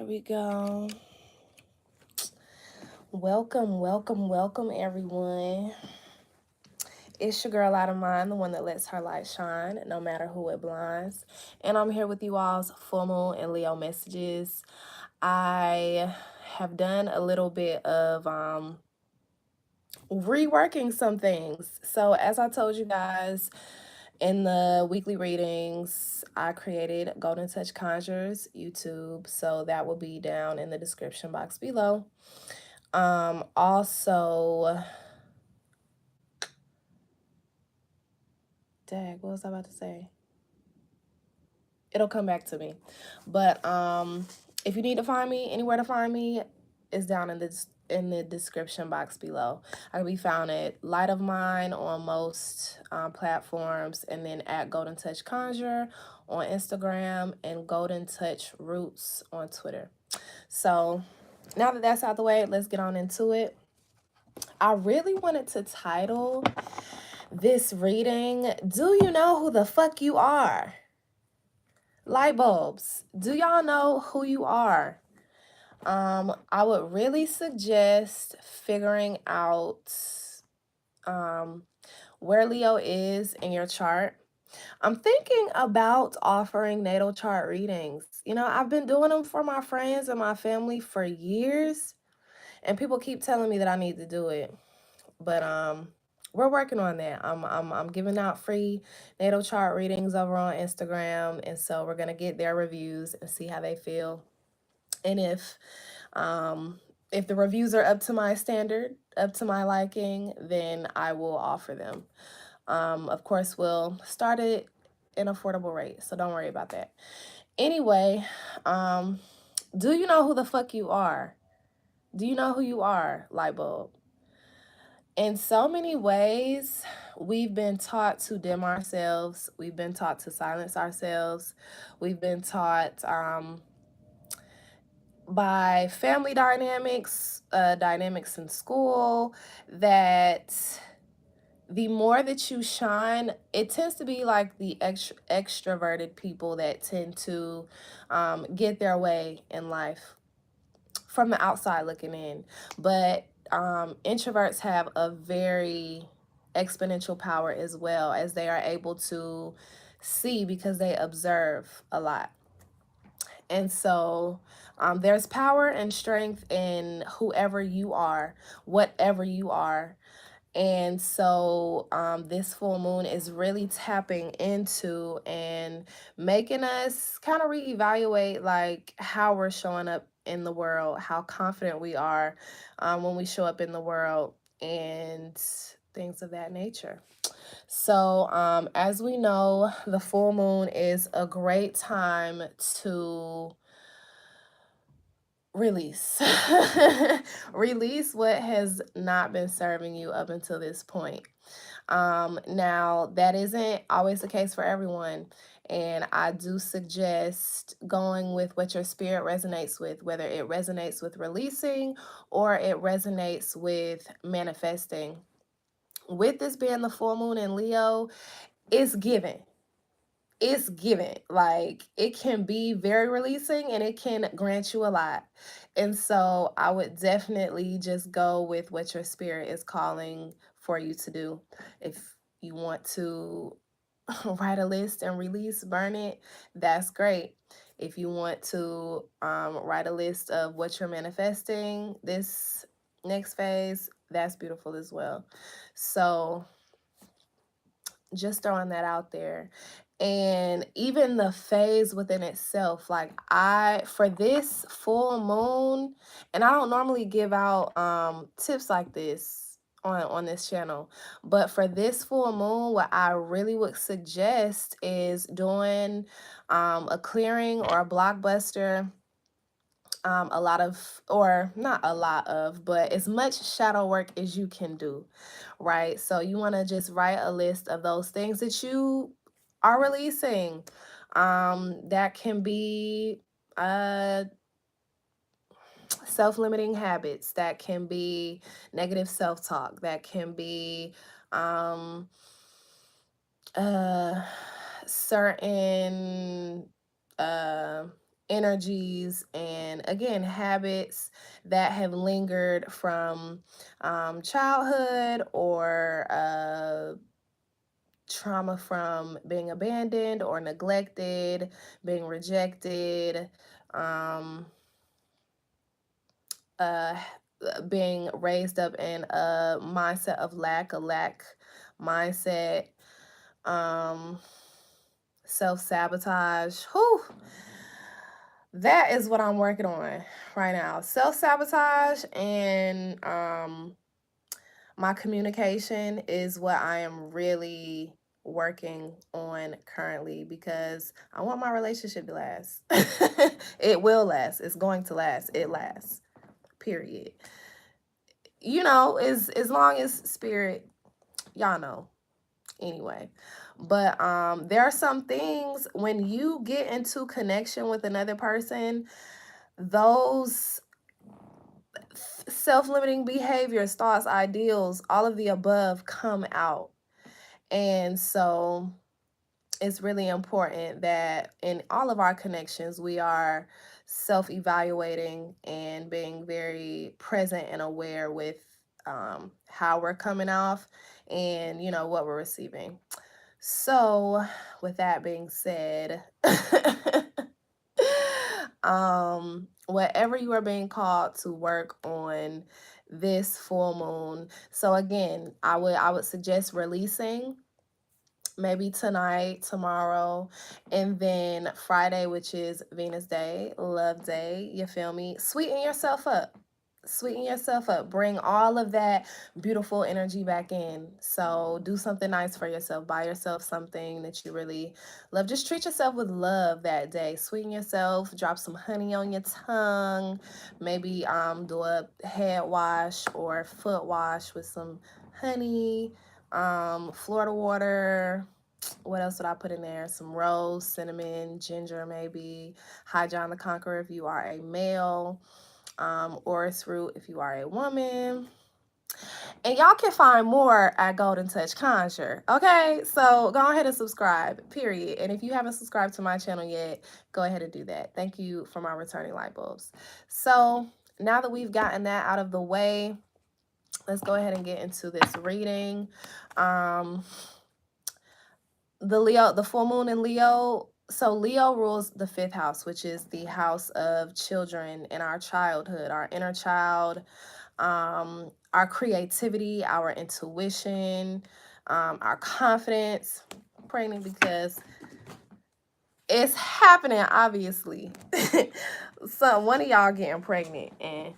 we go. Welcome, everyone. It's your girl out of mine, the one that lets her light shine, no matter who it blinds. And I'm here with you all's full moon and Leo messages. I have done a little bit of reworking some things. So as I told you guys in the weekly readings, I created Golden Touch Conjures YouTube. So that will be down in the description box below. Also, dang, what was I about to say? It'll come back to me. But if you need to find me, anywhere to find me is down in the description box below. I can be found at Light of Mine on most platforms, and then at Golden Touch Conjure on Instagram and Golden Touch Roots on Twitter. So now that that's out the way, let's get on into it. I really wanted to title this reading, Do You Know Who the Fuck You Are? Light bulbs, do y'all know who you are? I would really suggest figuring out where Leo is in your chart. I'm thinking about offering natal chart readings. You know, I've been doing them for my friends and my family for years, and people keep telling me that I need to do it. But we're working on that. I'm giving out free natal chart readings over on Instagram, and so we're gonna get their reviews and see how they feel. And if the reviews are up to my standard, up to my liking, then I will offer them. Of course, we'll start it in affordable rate, so don't worry about that. Anyway, do you know who the fuck you are? Do you know who you are, light bulb? In so many ways, we've been taught to dim ourselves. We've been taught to silence ourselves. We've been taught by family dynamics, dynamics in school, that the more that you shine, it tends to be like the extroverted people that tend to get their way in life from the outside looking in. But introverts have a very exponential power as well, as they are able to see because they observe a lot. And so there's power and strength in whoever you are, whatever you are. And so this full moon is really tapping into and making us kind of reevaluate like how we're showing up in the world, how confident we are when we show up in the world, and things of that nature. So as we know, the full moon is a great time to release. Release what has not been serving you up until this point. Now that isn't always the case for everyone, and I do suggest going with what your spirit resonates with, whether it resonates with releasing or it resonates with manifesting. With this being the full moon in Leo, it's given. It's given. Like, it can be very releasing and it can grant you a lot. And so I would definitely just go with what your spirit is calling for you to do. If you want to write a list and release, burn it, that's great. If you want to write a list of what you're manifesting this next phase, that's beautiful as well. So just throwing that out there. And even the phase within itself, like, for this full moon, and I don't normally give out tips like this on this channel, but for this full moon, what I really would suggest is doing a clearing or a blockbuster, a lot of, or not a lot of, but as much shadow work as you can do, right? So you want to just write a list of those things that you are releasing. That can be self-limiting habits, that can be negative self-talk, that can be certain energies and, again, habits that have lingered from childhood, or trauma from being abandoned or neglected, being rejected, um, uh, being raised up in a mindset of lack, a lack mindset, um, self sabotage. Whew, that is what I'm working on right now. Self sabotage and my communication is what I am really working on currently, because I want my relationship to last. It will last. It's going to last. It lasts. Period. As long as spirit, y'all know. Anyway, but there are some things when you get into connection with another person, those self-limiting behaviors, thoughts, ideals, all of the above come out. And so it's really important that in all of our connections, we are self-evaluating and being very present and aware with how we're coming off, and what we're receiving. So, with that being said, whatever you are being called to work on this full moon. So again, I would suggest releasing maybe tonight, tomorrow, and then Friday, which is Venus Day, Love Day. You feel me? Sweeten yourself up. Sweeten yourself up. Bring all of that beautiful energy back in. So do something nice for yourself. Buy yourself something that you really love. Just treat yourself with love that day. Sweeten yourself. Drop some honey on your tongue. Maybe do a head wash or foot wash with some honey, Florida water. What else would I put in there? Some rose, cinnamon, ginger, maybe. High John the Conqueror if you are a male. Orris root if you are a woman. And y'all can find more at Golden Touch Conjure. Okay, so go ahead and subscribe, period. And if you haven't subscribed to my channel yet, go ahead and do that. Thank you for my returning light bulbs. So now that we've gotten that out of the way, let's go ahead and get into this reading. The full moon in Leo. So Leo rules the 5th house, which is the house of children and our childhood, our inner child, our creativity, our intuition, our confidence. I'm pregnant because it's happening, obviously. So one of y'all getting pregnant, and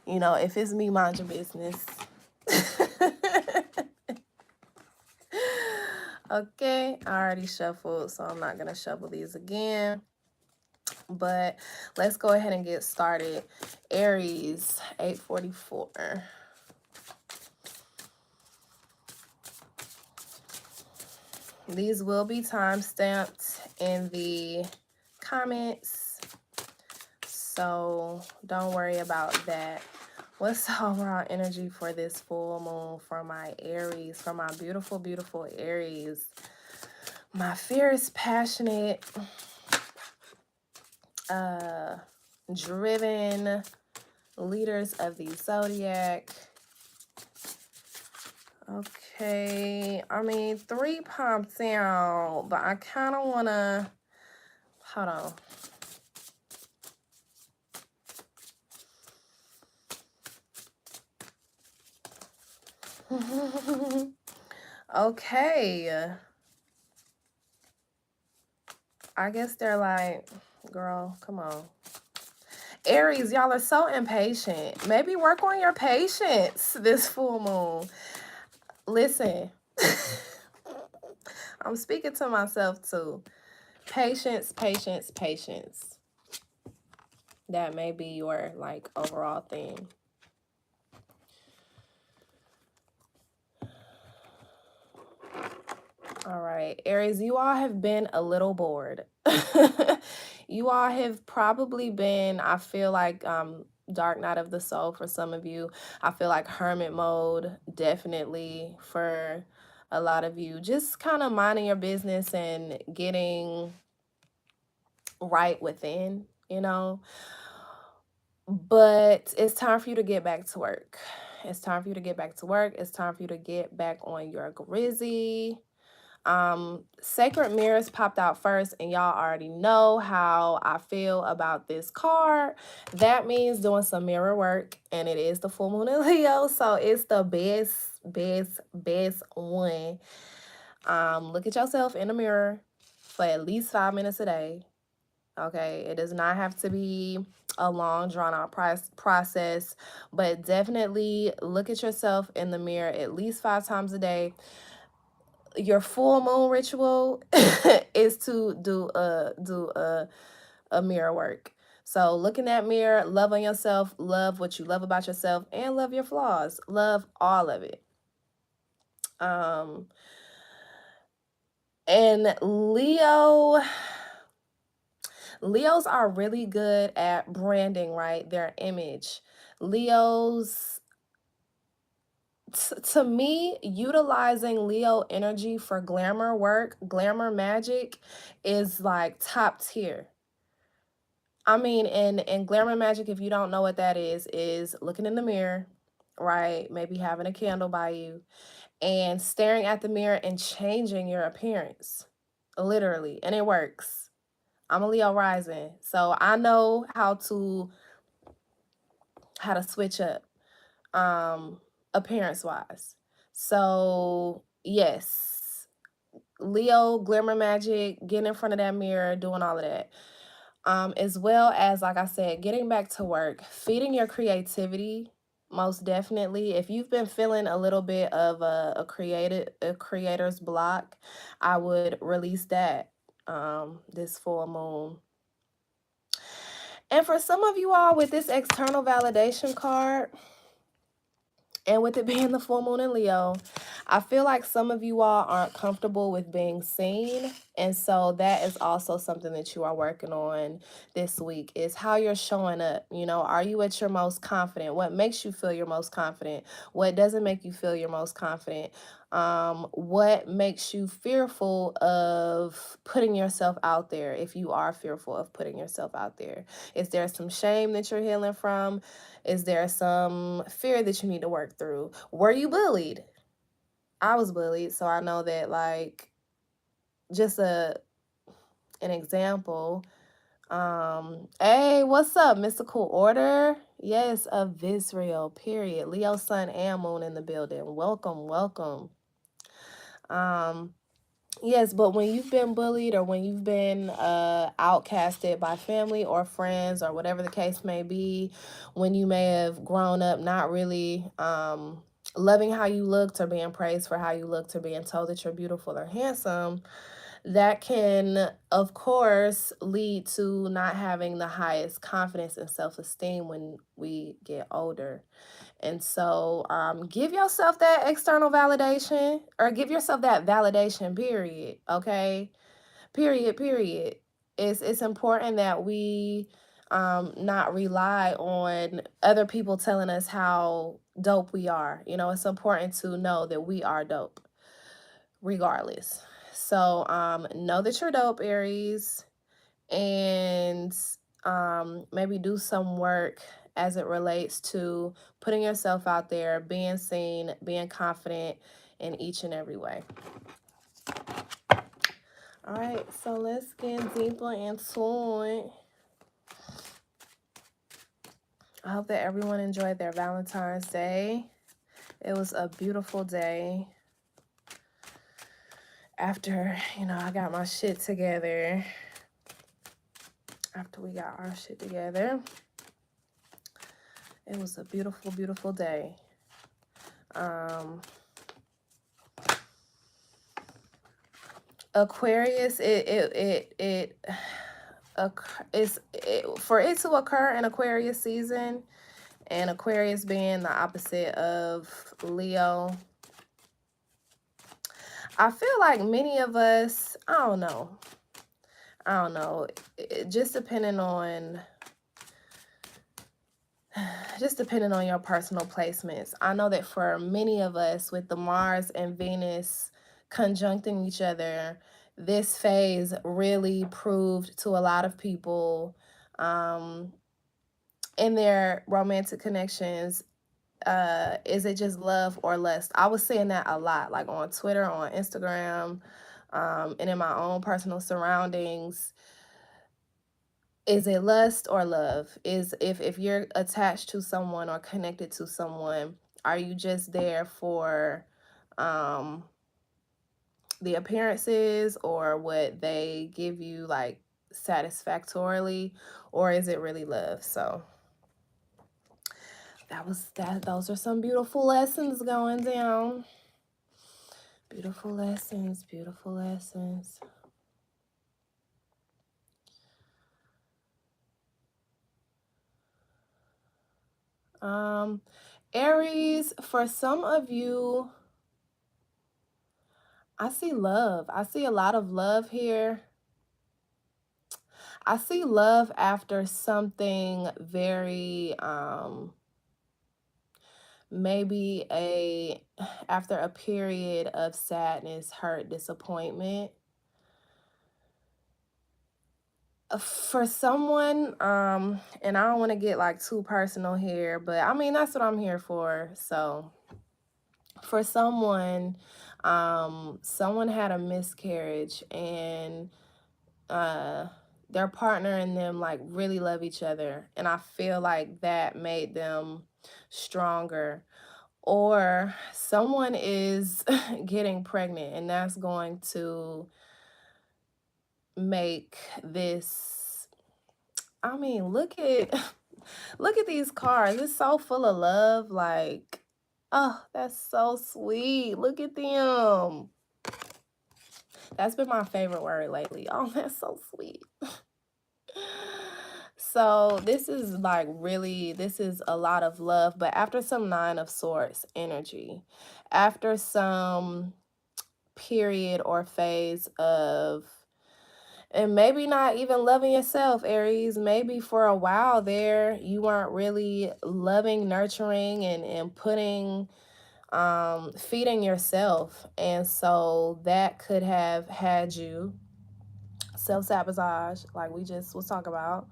if it's me, mind your business. Okay, I already shuffled, so I'm not going to shuffle these again. But let's go ahead and get started. Aries, 844. These will be time stamped in the comments, so don't worry about that. What's the overall energy for this full moon for my Aries, for my beautiful, beautiful Aries? My fierce, passionate, driven leaders of the zodiac. Okay, I mean, 3 popped out, but I kind of want to, hold on. Okay. I guess they're like, girl, come on. Aries, y'all are so impatient. Maybe work on your patience this full moon. Listen, I'm speaking to myself too. Patience, patience, patience. That may be your overall thing. All right, Aries, you all have been a little bored. You all have probably been, I feel like, dark night of the soul for some of you. I feel like hermit mode, definitely for a lot of you. Just kind of minding your business and getting right within, you know. But it's time for you to get back to work. It's time for you to get back to work. It's time for you to get back on your grizzy. Sacred mirrors popped out first, and y'all already know how I feel about this card. That means doing some mirror work, and it is the full moon in Leo, so it's the best one. Look at yourself in the mirror for at least 5 minutes a day. Okay, it does not have to be a long drawn out process, but definitely look at yourself in the mirror at least 5 times a day. Your full moon ritual is to do a mirror work. So look in that mirror, love on yourself, love what you love about yourself, and love your flaws. Love all of it. Um and Leos are really good at branding, right? Their image. Leos, to me, utilizing Leo energy for glamour work, glamour magic is like top tier. I mean, in glamour magic, if you don't know what that is looking in the mirror, right? Maybe having a candle by you and staring at the mirror and changing your appearance, literally, and it works. I'm a Leo rising, so I know how to switch up appearance wise. So yes, Leo, glamour magic, getting in front of that mirror, doing all of that. As well as, like I said, getting back to work, feeding your creativity, most definitely. If you've been feeling a little bit of a creator's block, I would release that this full moon. And for some of you all with this external validation card, and with it being the full moon in Leo, I feel like some of you all aren't comfortable with being seen. And so that is also something that you are working on this week, is how you're showing up. You know, are you at your most confident? What makes you feel your most confident? What doesn't make you feel your most confident? What makes you fearful of putting yourself out there, if you are fearful of putting yourself out there? Is there some shame that you're healing from? Is there some fear that you need to work through? Were you bullied? I was bullied, so I know that, like, just an example. Hey, what's up, Mystical Order? Yes, of Israel, period. Leo, Sun, and Moon in the building. Welcome, welcome. Yes, but when you've been bullied, or when you've been outcasted by family or friends, or whatever the case may be, when you may have grown up not really loving how you looked, or being praised for how you looked, or being told that you're beautiful or handsome, that can, of course, lead to not having the highest confidence and self-esteem when we get older. And so give yourself that external validation, or give yourself that validation, period. Okay? Period. It's important that we not rely on other people telling us how dope we are. You know, it's important to know that we are dope regardless. So know that you're dope, Aries, and maybe do some work as it relates to putting yourself out there, being seen, being confident in each and every way. All right, so let's get deeper into it. I hope that everyone enjoyed their Valentine's Day. It was a beautiful day. After, I got my shit together. After we got our shit together, it was a beautiful, beautiful day. Aquarius, for it to occur in Aquarius season, and Aquarius being the opposite of Leo, I feel like many of us, I don't know, just depending on your personal placements. I know that for many of us, with the Mars and Venus conjuncting each other, this phase really proved to a lot of people in their romantic connections, is it just love or lust? I was seeing that a lot, like on Twitter, on Instagram, and in my own personal surroundings. Is it lust or love? Is if you're attached to someone or connected to someone, are you just there for um the appearances or what they give you, like, satisfactorily, or is it really love? So those are some beautiful lessons going down. Beautiful lessons, beautiful lessons. Aries, for some of you, I see love. I see a lot of love here. I see love after something very maybe a after a period of sadness, hurt, disappointment. For someone, and I don't want to get like too personal here, but I mean that's what I'm here for. So for someone, someone had a miscarriage, and uh their partner and them like really love each other, and I feel like that made them stronger. Or someone is getting pregnant, and that's going to make this, I mean, look at look at these cards. It's so full of love. Like, oh, that's so sweet. Look at them. That's been my favorite word lately. Oh, that's so sweet. So this is like really, this is a lot of love, but after some Nine of Swords energy, after some period or phase of, and maybe not even loving yourself, Aries, maybe for a while there you weren't really loving, nurturing, and putting feeding yourself, and so that could have had you self-sabotage like we just was talking about,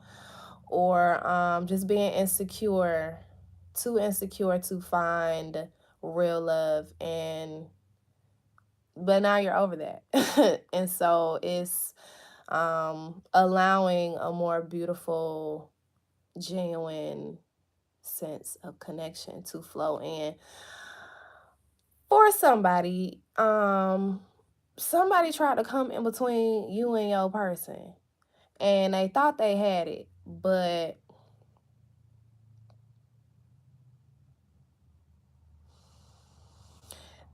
or just being insecure, too insecure to find real love, and but now you're over that. And so it's allowing a more beautiful, genuine sense of connection to flow in for somebody. Somebody tried to come in between you and your person, and they thought they had it, but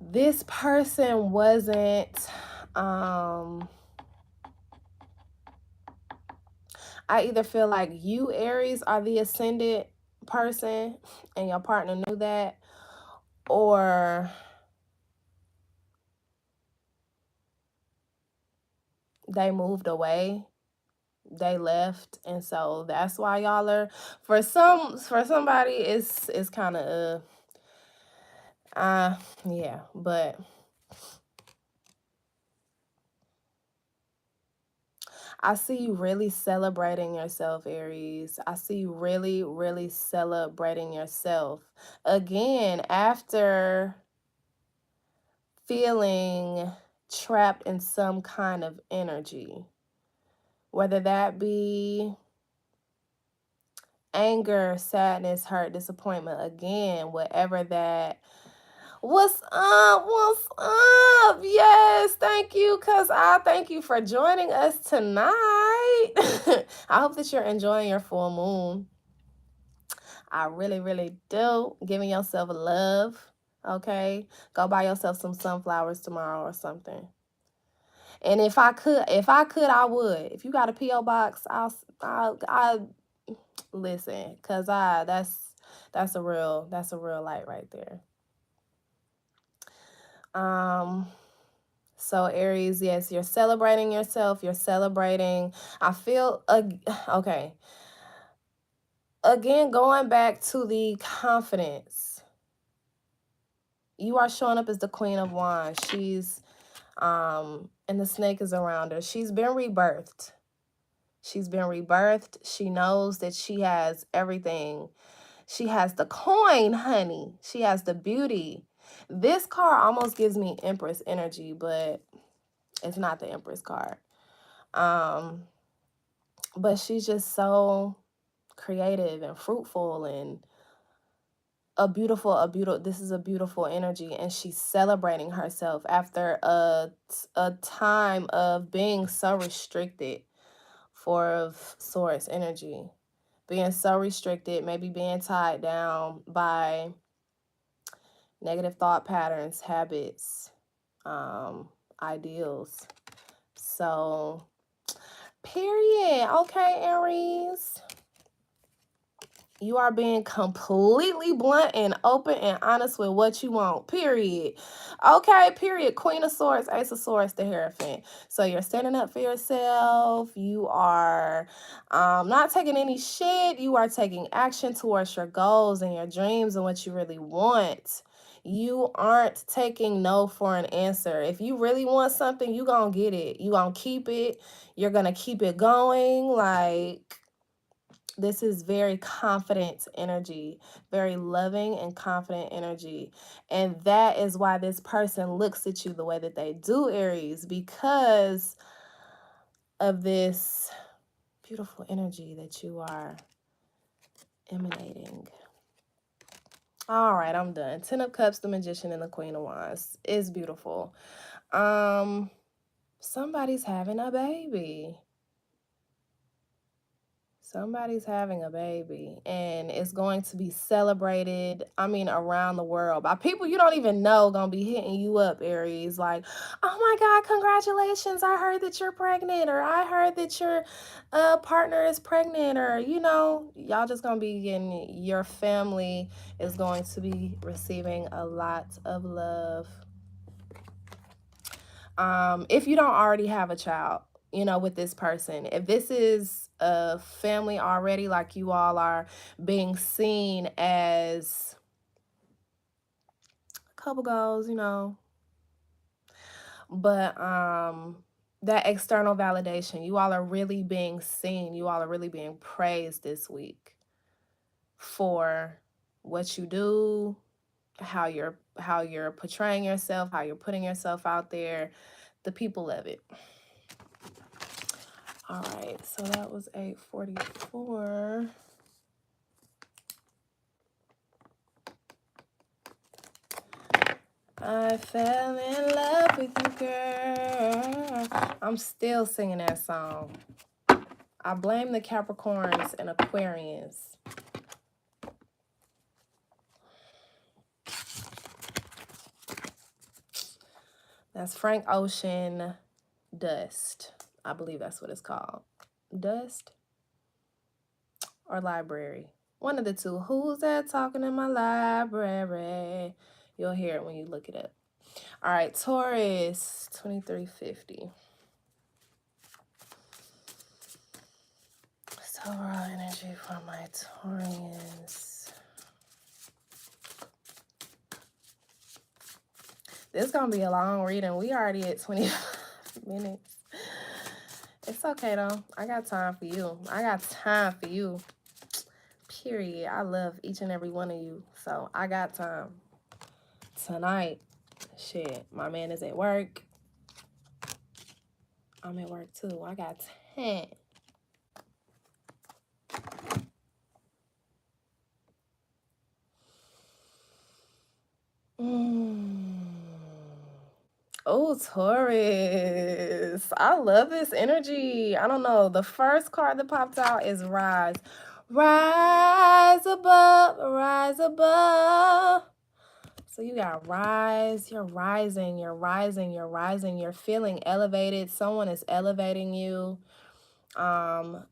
this person wasn't. I either feel like you, Aries, are the ascended person and your partner knew that, or they moved away, they left, and so that's why y'all are, for somebody it's kind of yeah, but I see you really celebrating yourself, Aries. I see you really, really celebrating yourself. Again, after feeling trapped in some kind of energy, whether that be anger, sadness, hurt, disappointment, again, whatever that. What's up? What's up? Yes, thank you, cuz I thank you for joining us tonight. I hope that you're enjoying your full moon. I really, really do. Giving yourself love, okay? Go buy yourself some sunflowers tomorrow or something. And if I could, I would. If you got a PO box, I listen, cause that's a real light right there. Um, so Aries, yes, you're celebrating yourself. You're celebrating. I feel okay. Again, going back to the confidence, you are showing up as the Queen of Wands. She's and the snake is around her. She's been rebirthed. She's been rebirthed. She knows that she has everything. She has the coin, honey. She has the beauty. This card almost gives me Empress energy, but it's not the Empress card. But she's just so creative and fruitful and this is a beautiful energy, and she's celebrating herself after a time of being so restricted for Source energy, being so restricted, maybe being tied down by negative thought patterns, habits, ideals. So, period. Okay, Aries. You are being completely blunt and open and honest with what you want, period. Okay, period. Queen of Swords, Ace of Swords, the Hierophant. So you're standing up for yourself. You are not taking any shit. You are taking action towards your goals and your dreams and what you really want. You aren't taking no for an answer. If you really want something, you gonna get it. You gonna keep it. You're gonna keep it going. Like, this is very confident energy, very loving and confident energy. And that is why this person looks at you the way that they do, Aries, because of this beautiful energy that you are emanating. All right, I'm done. 10 of Cups, the Magician, and the Queen of Wands. It's beautiful. Somebody's having a baby. Somebody's having a baby, and it's going to be celebrated, I mean, around the world by people you don't even know, gonna be hitting you up, Aries, like, oh my God, congratulations, I heard that you're pregnant, or I heard that your partner is pregnant, or, you know, y'all just gonna be getting, your family is going to be receiving a lot of love. If you don't already have a child, you know, with this person, if this is a family already, like you all are being seen as a couple goals, you know, but that external validation, you all are really being seen, you all are really being praised this week for what you do, how you're portraying yourself, how you're putting yourself out there. The people love it. All right, so that was 844. I fell in love with you, girl. I'm still singing that song. I blame the Capricorns and Aquarians. That's Frank Ocean, Dust. I believe that's what it's called. Dust or Library. One of the two. Who's that talking in my library? You'll hear it when you look it up. All right, Taurus, 2350. So raw energy for my Taurians. This is going to be a long reading. We already at 25 minutes. It's okay, though. I got time for you. I got time for you. Period. I love each and every one of you. So I got time. Tonight, shit, my man is at work. I'm at work, too. I got 10. Oh, Taurus. I love this energy. I don't know. The first card that popped out is Rise. Rise above, rise above. So you got rise. You're rising, you're rising, you're rising. You're feeling elevated. Someone is elevating you and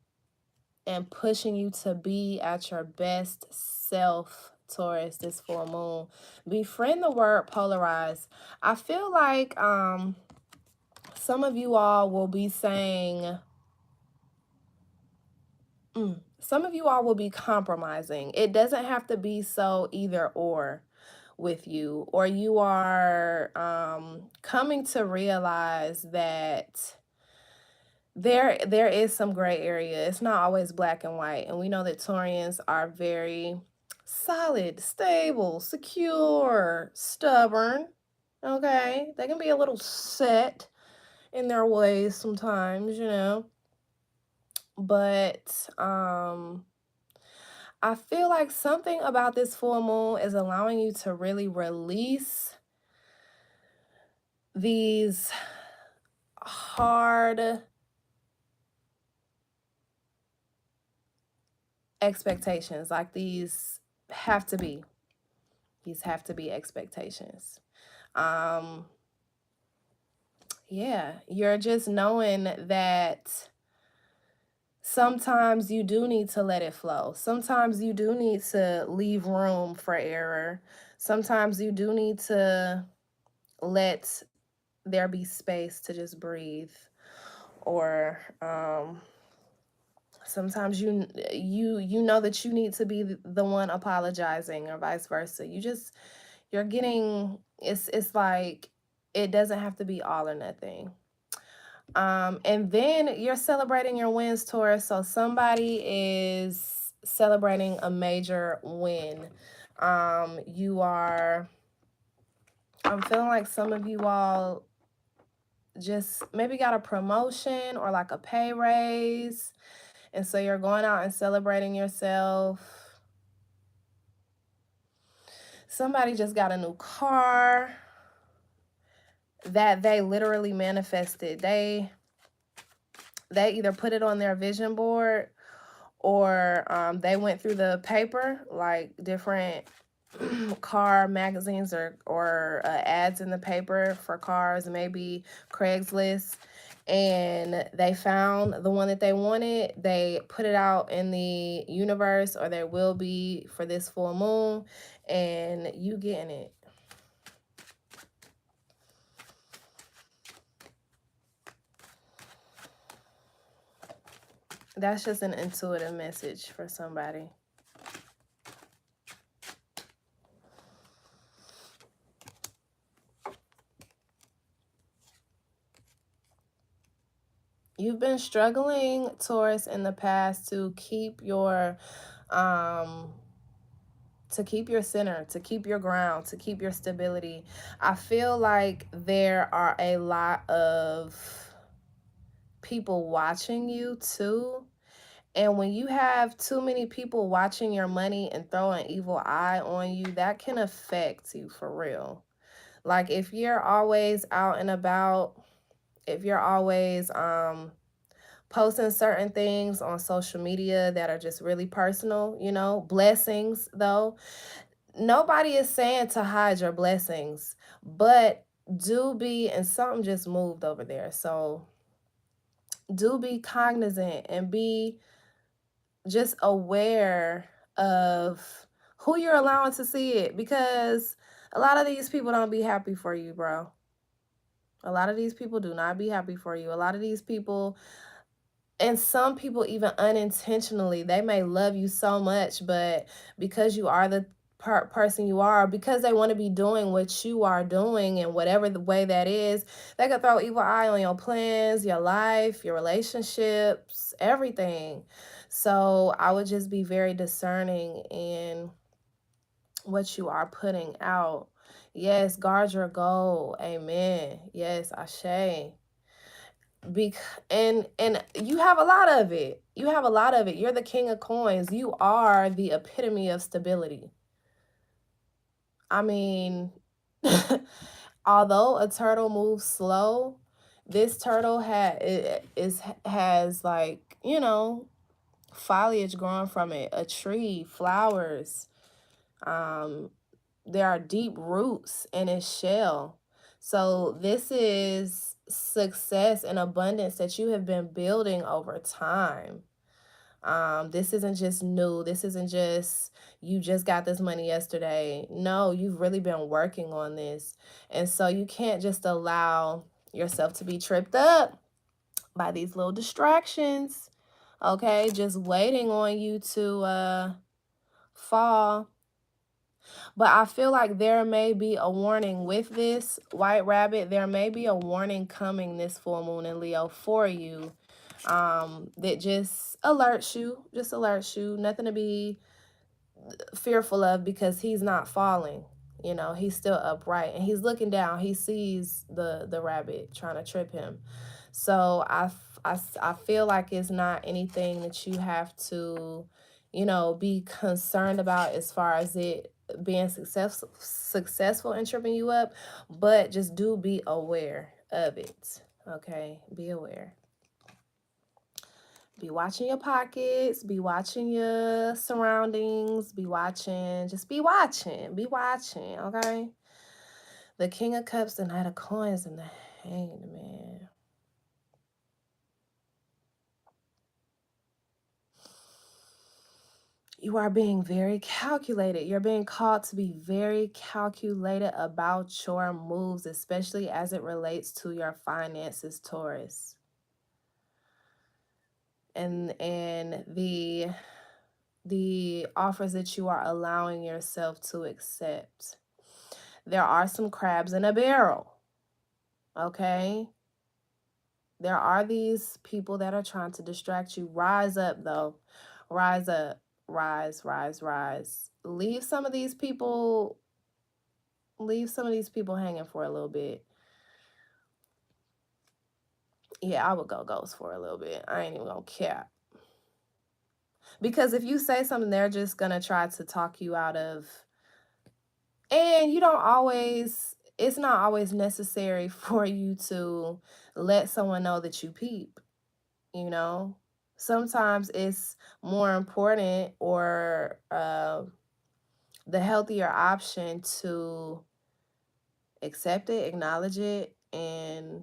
pushing you to be at your best self, Taurus, this full moon. Befriend the word polarize. I feel like some of you all will be saying, some of you all will be compromising. It doesn't have to be so either or with you, or you are coming to realize that there is some gray area. It's not always black and white. And we know that Taurians are very solid, stable, secure, stubborn. Okay? They can be a little set in their ways sometimes, you know. But I feel like something about this full moon is allowing you to really release these hard expectations. Like have to be. These have to be expectations. Um yeah, you're just knowing that sometimes you do need to let it flow. Sometimes you do need to leave room for error. Sometimes you do need to let there be space to just breathe. Or sometimes you know that you need to be the one apologizing, or vice versa. You're getting, it's like it doesn't have to be all or nothing. And then you're celebrating your wins, Taurus. So somebody is celebrating a major win. You are, I'm feeling like some of you all just maybe got a promotion or like a pay raise. And so you're going out and celebrating yourself. Somebody just got a new car that they literally manifested. They either put it on their vision board, or they went through the paper, like different car magazines or ads in the paper for cars, maybe Craigslist, and they found the one that they wanted. They put it out in the universe, or there will be for this full moon, and you getting it. That's just an intuitive message for somebody. You've been struggling, Taurus, in the past to keep your center, to keep your ground, to keep your stability. I feel like there are a lot of people watching you too. And when you have too many people watching your money and throw an evil eye on you, that can affect you for real. Like if you're always out and about, if you're always posting certain things on social media that are just really personal, you know, blessings though. Nobody is saying to hide your blessings, but do be, and something just moved over there. So do be cognizant and be just aware of who you're allowing to see it, because a lot of these people don't be happy for you, bro. A lot of these people do not be happy for you. A lot of these people, and some people even unintentionally, they may love you so much, but because you are the person you are, because they want to be doing what you are doing and whatever the way that is, they could throw evil eye on your plans, your life, your relationships, everything. So I would just be very discerning in what you are putting out. Yes, guard your goal. Amen. Yes, Ashe. And you have a lot of it. You have a lot of it. You're the king of coins. You are the epitome of stability. I mean, although a turtle moves slow, this turtle has like, you know, foliage growing from it, a tree, flowers. Um, there are deep roots in its shell. So this is success and abundance that you have been building over time. This isn't just new. This isn't just you just got this money yesterday. No, you've really been working on this. And so you can't just allow yourself to be tripped up by these little distractions. Okay, just waiting on you to fall. But I feel like there may be a warning with this, White Rabbit. There may be a warning coming this full moon in Leo for you. that just alerts you, nothing to be fearful of, because he's not falling. You know, he's still upright and he's looking down. He sees the rabbit trying to trip him. So I feel like it's not anything that you have to, you know, be concerned about as far as it being successful in tripping you up, but just do be aware of it. Okay, be aware. Be watching your pockets, be watching your surroundings, just be watching, okay? The King of Cups, the Knight of Coins, and the Hanged Man. You are being very calculated. You're being called to be very calculated about your moves, especially as it relates to your finances, Taurus. And the offers that you are allowing yourself to accept. There are some crabs in a barrel, okay? There are these people that are trying to distract you. Rise up, though. Rise up. Rise. Leave some of these people hanging for a little bit. Yeah, I would go ghost for a little bit. I ain't even gonna care. Because if you say something, they're just gonna try to talk you out of. And it's not always necessary for you to let someone know that you peep, you know? Sometimes it's more important, or the healthier option, to accept it, acknowledge it, and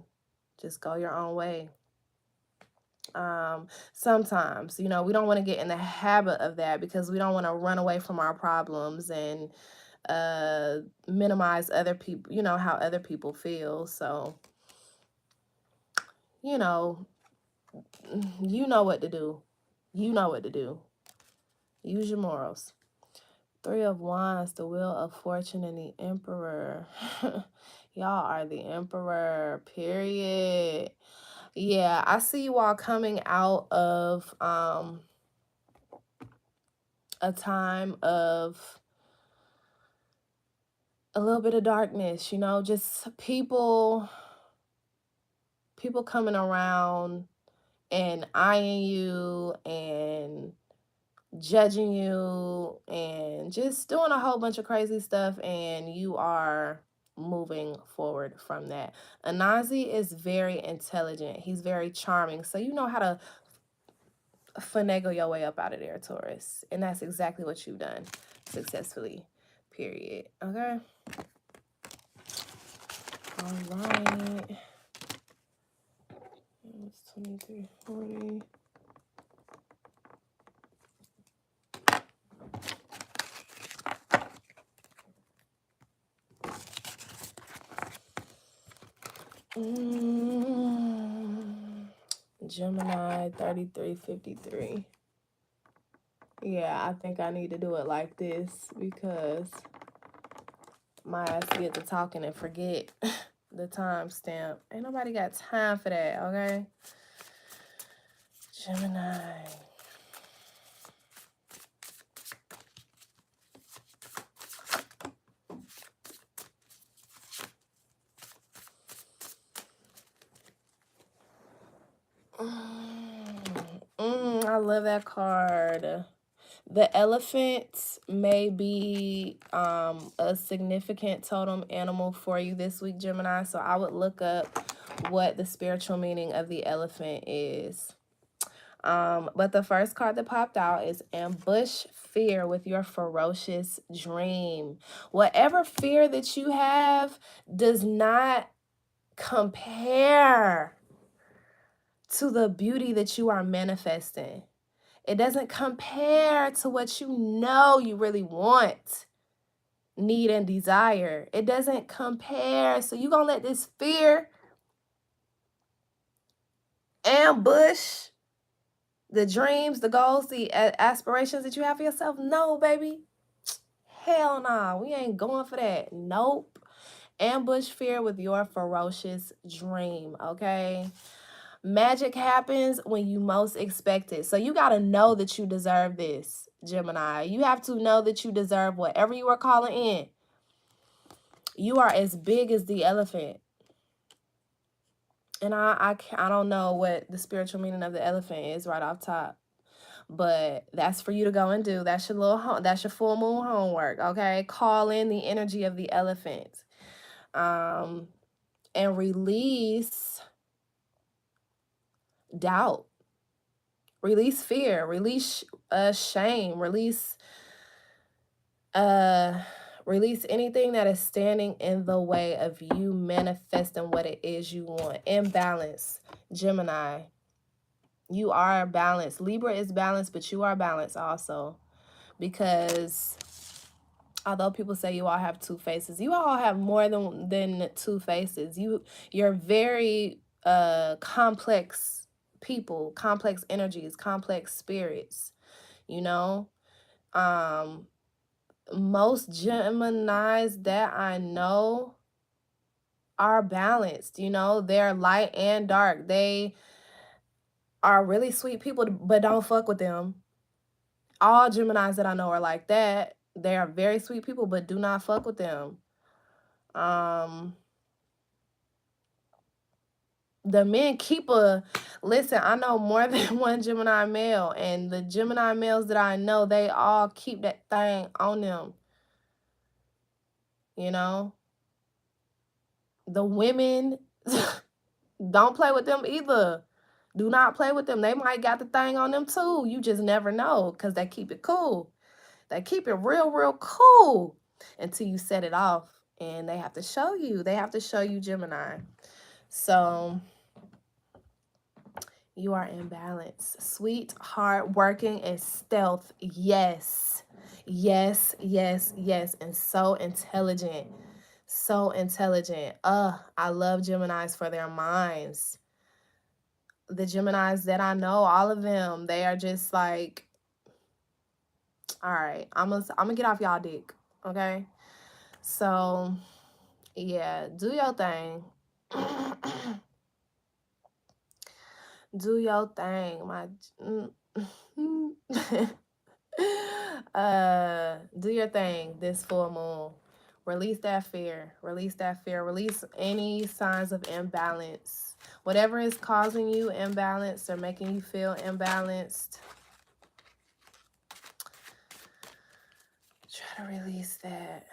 just go your own way. Sometimes, you know, we don't want to get in the habit of that, because we don't want to run away from our problems and minimize other people, you know, how other people feel. So, you know, you know what to do. Use your morals. Three of Wands, the Wheel of Fortune, and the Emperor. Y'all are the Emperor, period. Yeah, I see you all coming out of a time of a little bit of darkness, you know, just people coming around and eyeing you and judging you and just doing a whole bunch of crazy stuff, and you are moving forward from that. Anazi is very intelligent. He's very charming. So you know how to finagle your way up out of there, Taurus. And that's exactly what you've done successfully, period. Okay? All right. It's 2340. Gemini 3353. Yeah, I think I need to do it like this, because my ass get to talking and forget the timestamp. Ain't nobody got time for that, okay? Gemini. I love that card. The elephant may be a significant totem animal for you this week, Gemini. So I would look up what the spiritual meaning of the elephant is. But the first card that popped out is ambush fear with your ferocious dream. Whatever fear that you have does not compare to the beauty that you are manifesting. It doesn't compare to what you know you really want, need, and desire. It doesn't compare. So you're going to let this fear ambush the dreams, the goals, the aspirations that you have for yourself? No, baby. Hell nah. We ain't going for that. Nope. Ambush fear with your ferocious dream, okay? Magic happens when you most expect it. So you got to know that you deserve this, Gemini. You have to know that you deserve whatever you are calling in. You are as big as the elephant. And I don't know what the spiritual meaning of the elephant is right off top. But that's for you to go and do. That's that's your full moon homework, okay? Call in the energy of the elephant. And release doubt. Release fear, release shame, release anything that is standing in the way of you manifesting what it is you want. Imbalance, Gemini. You are balanced. Libra is balanced, but you are balanced also. Because although people say you all have two faces, you all have more than two faces. You're very complex people, complex energies, complex spirits, you know. Most Geminis that I know are balanced, you know. They're light and dark. They are really sweet people, but don't fuck with them. All Geminis that I know are like that. They are very sweet people, but do not fuck with them. The men listen, I know more than one Gemini male, and the Gemini males that I know, they all keep that thing on them. You know? The women, don't play with them either. Do not play with them. They might got the thing on them too. You just never know, because they keep it cool. They keep it real, real cool until you set it off. And they have to show you. They have to show you, Gemini. So you are in balance. Sweet, hardworking, and stealth. Yes. Yes, yes, yes. And so intelligent. So intelligent. I love Geminis for their minds. The Geminis that I know, all of them, they are just like, all right, I'm gonna get off y'all dick, okay? So, yeah, do your thing. Do your thing, do your thing this full moon. Release that fear. Release that fear. Release any signs of imbalance. Whatever is causing you imbalance or making you feel imbalanced, try to release that.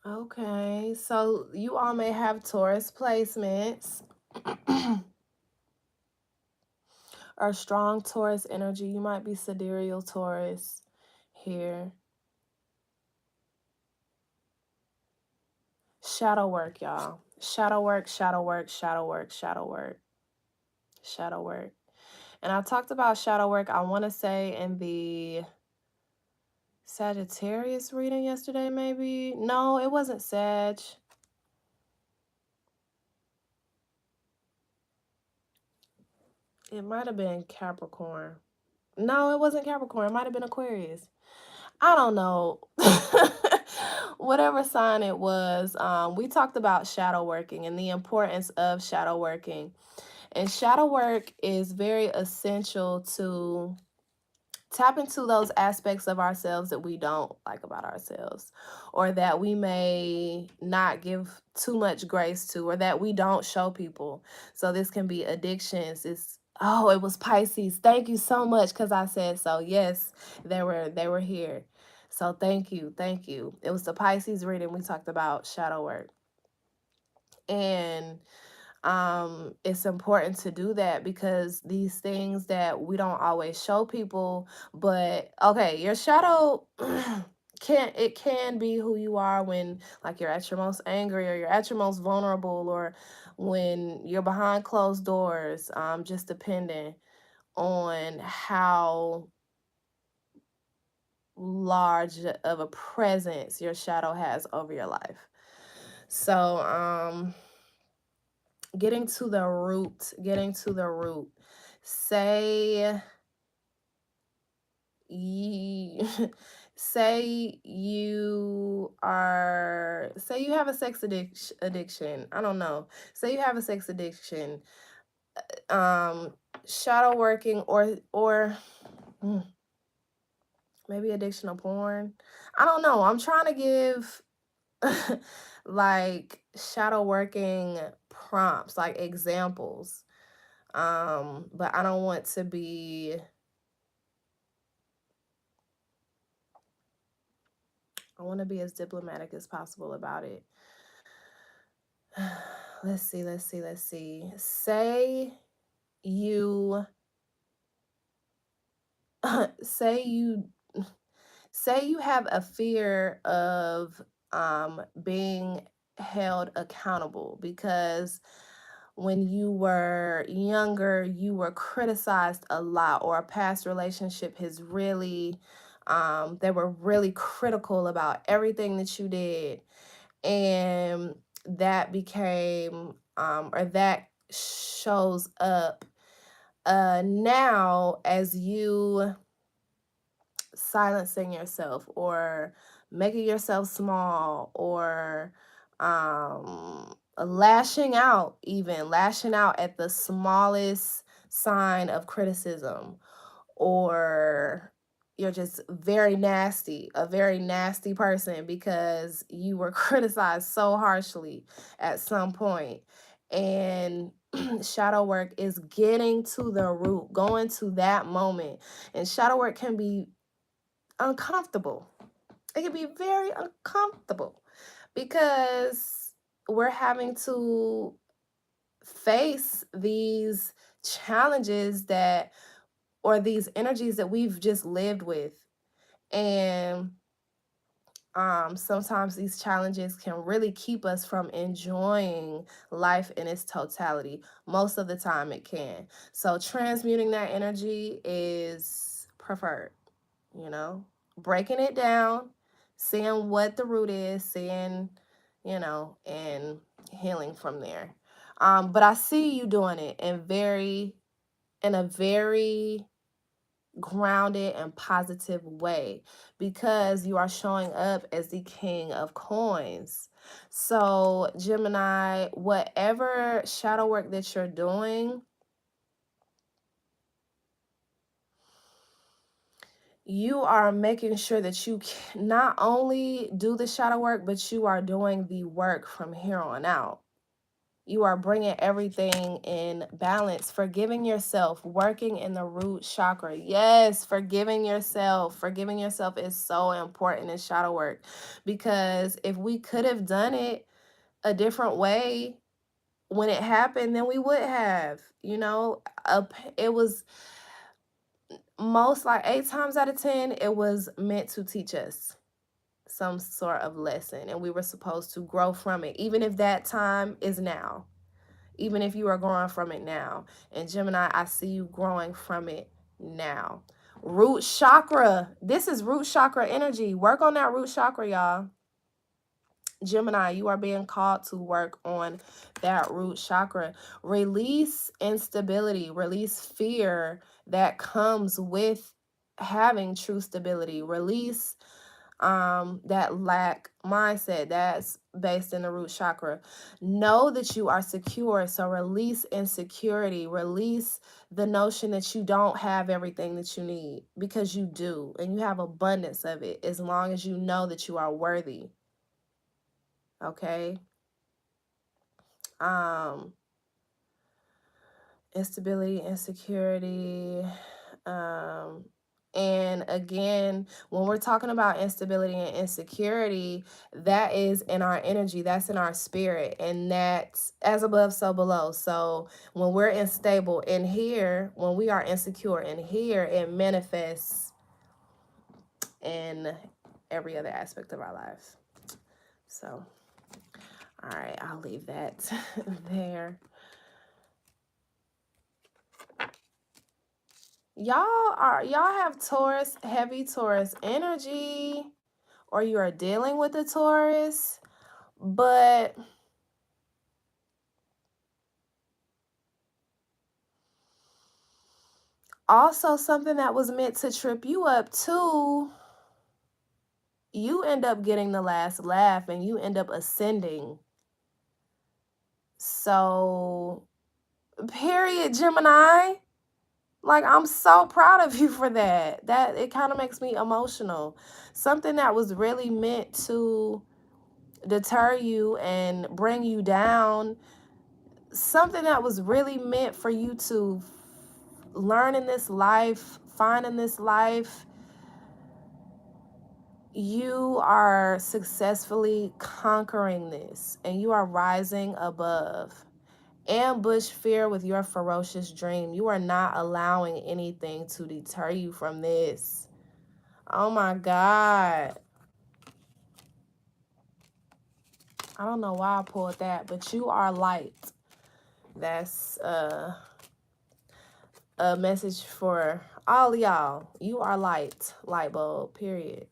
Okay, so you all may have Taurus placements or strong Taurus energy. You might be sidereal Taurus here. Shadow work, y'all. Shadow work, shadow work, shadow work, shadow work, shadow work. And I talked about shadow work, I want to say, in the Sagittarius reading yesterday, maybe. No, it wasn't Sag. It might have been Capricorn. No, it wasn't Capricorn. It might have been Aquarius. I don't know. Whatever sign it was, we talked about shadow working and the importance of shadow working. And shadow work is very essential to tap into those aspects of ourselves that we don't like about ourselves, or that we may not give too much grace to, or that we don't show people. So this can be addictions. It was Pisces. Thank you so much, because I said so. Yes, they were here. So thank you. It was the Pisces reading. We talked about shadow work. And it's important to do that, because these things that we don't always show people. But okay, your shadow can be who you are when, like, you're at your most angry, or you're at your most vulnerable, or when you're behind closed doors, just depending on how large of a presence your shadow has over your life. So, getting to the root. Say you say you have a sex addiction. I don't know. Say you have a sex addiction. Um Shadow working or mm, maybe addiction to porn. I don't know. I'm trying to give like shadow working prompts, like examples. But I don't want to be I want to be as diplomatic as possible about it. Let's see. You say you say you have a fear of being held accountable because when you were younger you were criticized a lot, or a past relationship has really they were really critical about everything that you did, and that became or that shows up now as you silencing yourself or making yourself small, or lashing out at the smallest sign of criticism, or you're just a very nasty person because you were criticized so harshly at some point. And shadow work is getting to the root, going to that moment. And shadow work can be uncomfortable. It can be very uncomfortable because we're having to face these challenges that or these energies that we've just lived with. And sometimes these challenges can really keep us from enjoying life in its totality. Most of the time it can. So transmuting that energy is preferred, you know, breaking it down, seeing what the root is, seeing, and healing from there. But I see you doing it in a very grounded and positive way because you are showing up as the king of coins. So, Gemini, whatever shadow work that you're doing, you are making sure that you not only do the shadow work, but you are doing the work from here on out. You are bringing everything in balance, forgiving yourself, working in the root chakra. Yes, forgiving yourself. Forgiving yourself is so important in shadow work because if we could have done it a different way when it happened, then we would have. It was most like 8 times out of 10, it was meant to teach us some sort of lesson, and we were supposed to grow from it, even if that time is now. Even if you are growing from it now. And Gemini, I see you growing from it now. Root chakra. This is root chakra energy. Work on that root chakra, y'all. Gemini, you are being called to work on that root chakra. Release instability, release fear that comes with having true stability. Release that lack mindset that's based in the root chakra. Know that you are secure, so release insecurity. Release the notion that you don't have everything that you need, because you do, and you have abundance of it as long as you know that you are worthy. Okay. um Instability, insecurity. Um, and again, when we're talking about instability and insecurity, that is in our energy, that's in our spirit, and that's as above, so below. So when we're unstable in here, when we are insecure in here, it manifests in every other aspect of our lives. So, all right, I'll leave that there. y'all have Taurus, heavy Taurus energy, or you are dealing with a Taurus, but also something that was meant to trip you up too, you end up getting the last laugh and you end up ascending. So, period, Gemini. Like, I'm so proud of you for that. That it kind of makes me emotional. Something that was really meant to deter you and bring you down, something that was really meant for you to learn in this life, find in this life, you are successfully conquering this and you are rising above. Ambush fear with your ferocious dream. You are not allowing anything to deter you from this. Oh my God. I don't know why I pulled that, but you are light. That's a message for all y'all. You are light. Light bulb, period.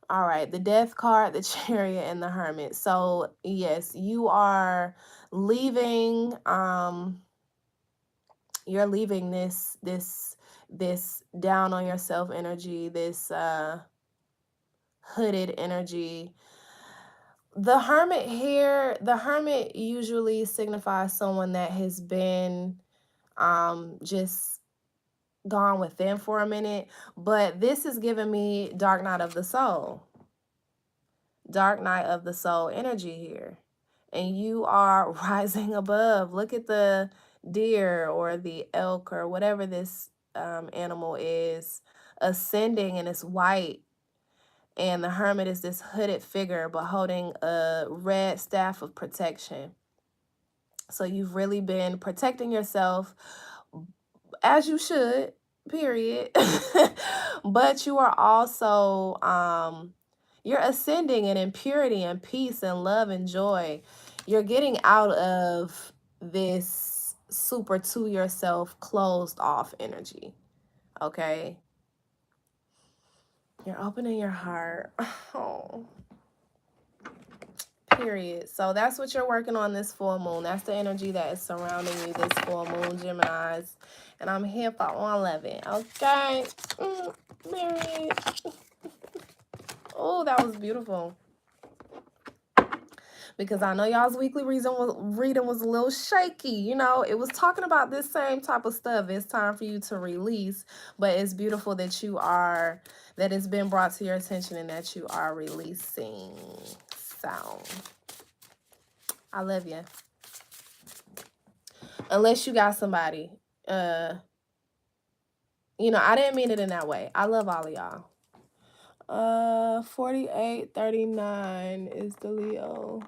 All right, the Death card, the Chariot, and the Hermit. So yes, you are leaving. You're leaving this down on yourself energy, this hooded energy. The Hermit here, the Hermit usually signifies someone that has been just gone within for a minute, but this is giving me Dark Night of the Soul. Dark Night of the Soul energy here. And you are rising above. Look at the deer or the elk or whatever this animal is, ascending, and it's white. And the hermit is this hooded figure but holding a red staff of protection. So you've really been protecting yourself, as you should, period. But you are also you're ascending in purity and peace and love and joy. You're getting out of this super to yourself closed off energy. Okay? You're opening your heart. Oh. Period. So that's what you're working on this full moon. That's the energy that is surrounding you this full moon, Geminis. And I'm here for all of it. Okay? Period. Oh, that was beautiful. Because I know y'all's weekly reading was a little shaky. You know, it was talking about this same type of stuff. It's time for you to release. But it's beautiful that that it's been brought to your attention and that you are releasing. So, I love you. Unless you got somebody. You know, I didn't mean it in that way. I love all of y'all. 4839 is the Leo.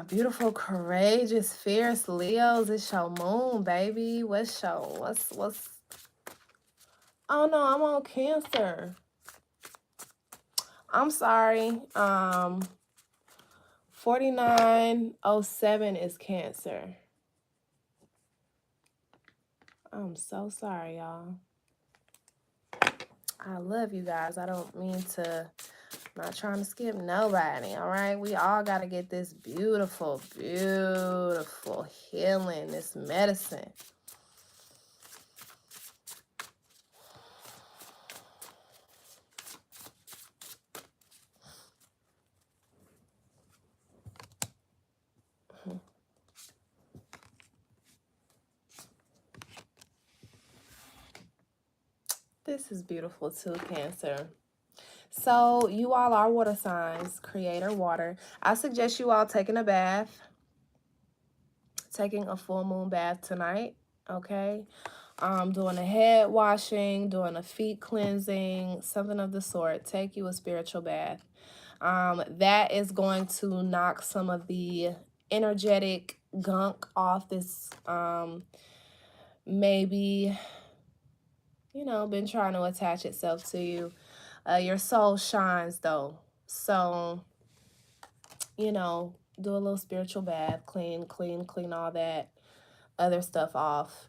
Beautiful, courageous, fierce Leos. It's your moon, baby. What's oh no, I'm on Cancer. I'm sorry. 4907 is Cancer. I'm so sorry, y'all. I love you guys. I don't mean to. I'm not trying to skip nobody, all right? We all got to get this beautiful, beautiful healing, this medicine. This is beautiful too, Cancer. So you all are water signs, creator water. I suggest you all taking a bath, taking a full moon bath tonight, okay? Doing a head washing, doing a feet cleansing, something of the sort. Take you a spiritual bath. That is going to knock some of the energetic gunk off this, maybe, been trying to attach itself to you. Your soul shines though. So, do a little spiritual bath, clean all that other stuff off.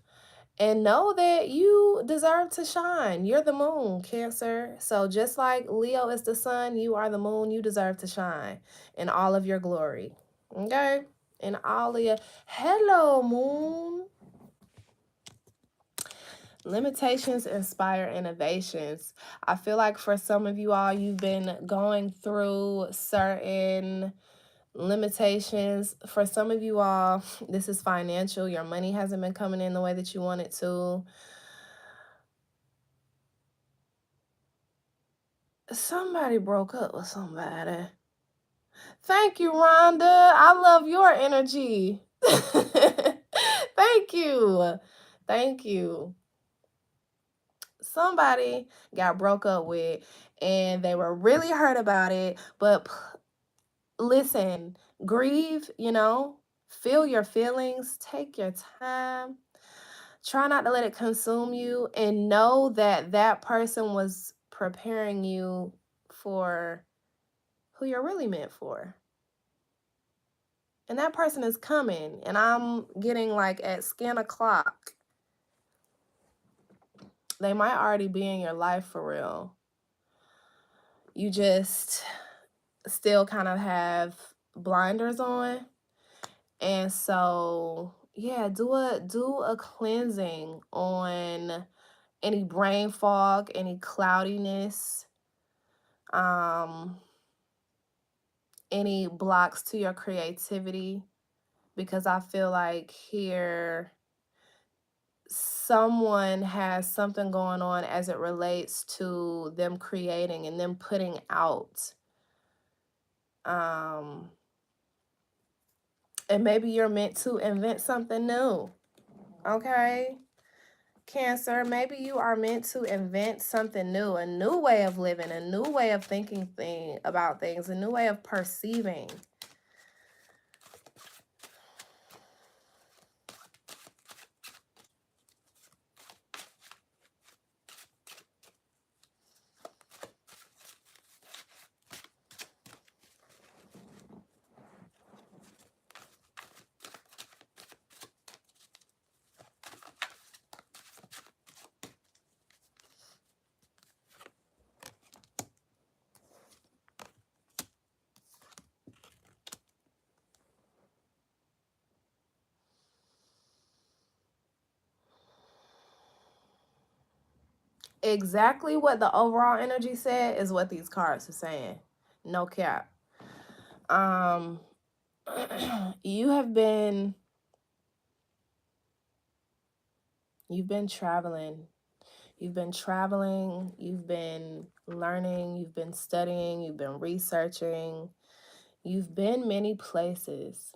And know that you deserve to shine. You're the moon, Cancer. So just like Leo is the sun, you are the moon. You deserve to shine in all of your glory. Okay? In all of your... Hello, moon. Limitations inspire innovations. I feel like for some of you all, you've been going through certain limitations. For some of you all, this is financial. Your money hasn't been coming in the way that you want it to. Somebody broke up with somebody. Thank you, Rhonda. I love your energy. Thank you. Thank you. Somebody got broke up with and they were really hurt about it. But listen, grieve, feel your feelings, take your time. Try not to let it consume you, and know that that person was preparing you for who you're really meant for. And that person is coming, and I'm getting like at scan o'clock. They might already be in your life for real. You just still kind of have blinders on. And so, yeah, do a cleansing on any brain fog, any cloudiness, any blocks to your creativity, because I feel like here someone has something going on as it relates to them creating and them putting out. And maybe you're meant to invent something new. Okay? Cancer, maybe you are meant to invent something new, a new way of living, a new way of thinking about things, a new way of perceiving. Exactly what the overall energy said is what these cards are saying. No cap. You've been traveling. You've been traveling, you've been learning, you've been studying, you've been researching. You've been many places.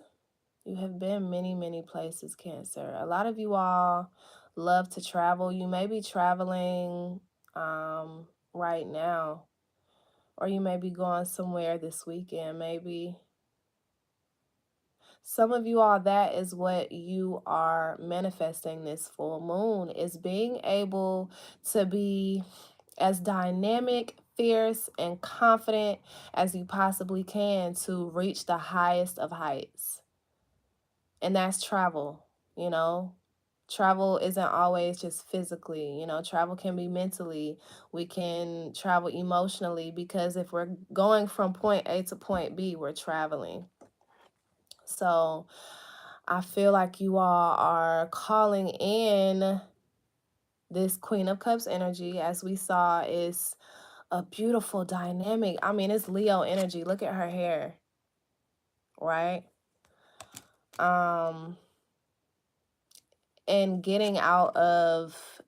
You have been many places, Cancer. A lot of you all love to travel. You may be traveling right now, or you may be going somewhere this weekend, maybe. Some of you all, that is what you are manifesting this full moon, is being able to be as dynamic, fierce, and confident as you possibly can to reach the highest of heights. And that's travel, Travel isn't always just physically, travel can be mentally. We can travel emotionally, because if we're going from point A to point B, we're traveling. So I feel like you all are calling in this Queen of Cups energy. As we saw, is a beautiful dynamic. I mean, it's Leo energy. Look at her hair, right? And getting out of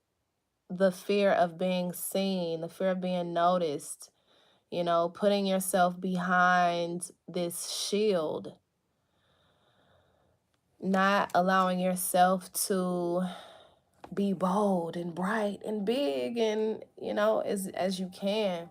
the fear of being seen, the fear of being noticed, putting yourself behind this shield, not allowing yourself to be bold and bright and big and, as you can.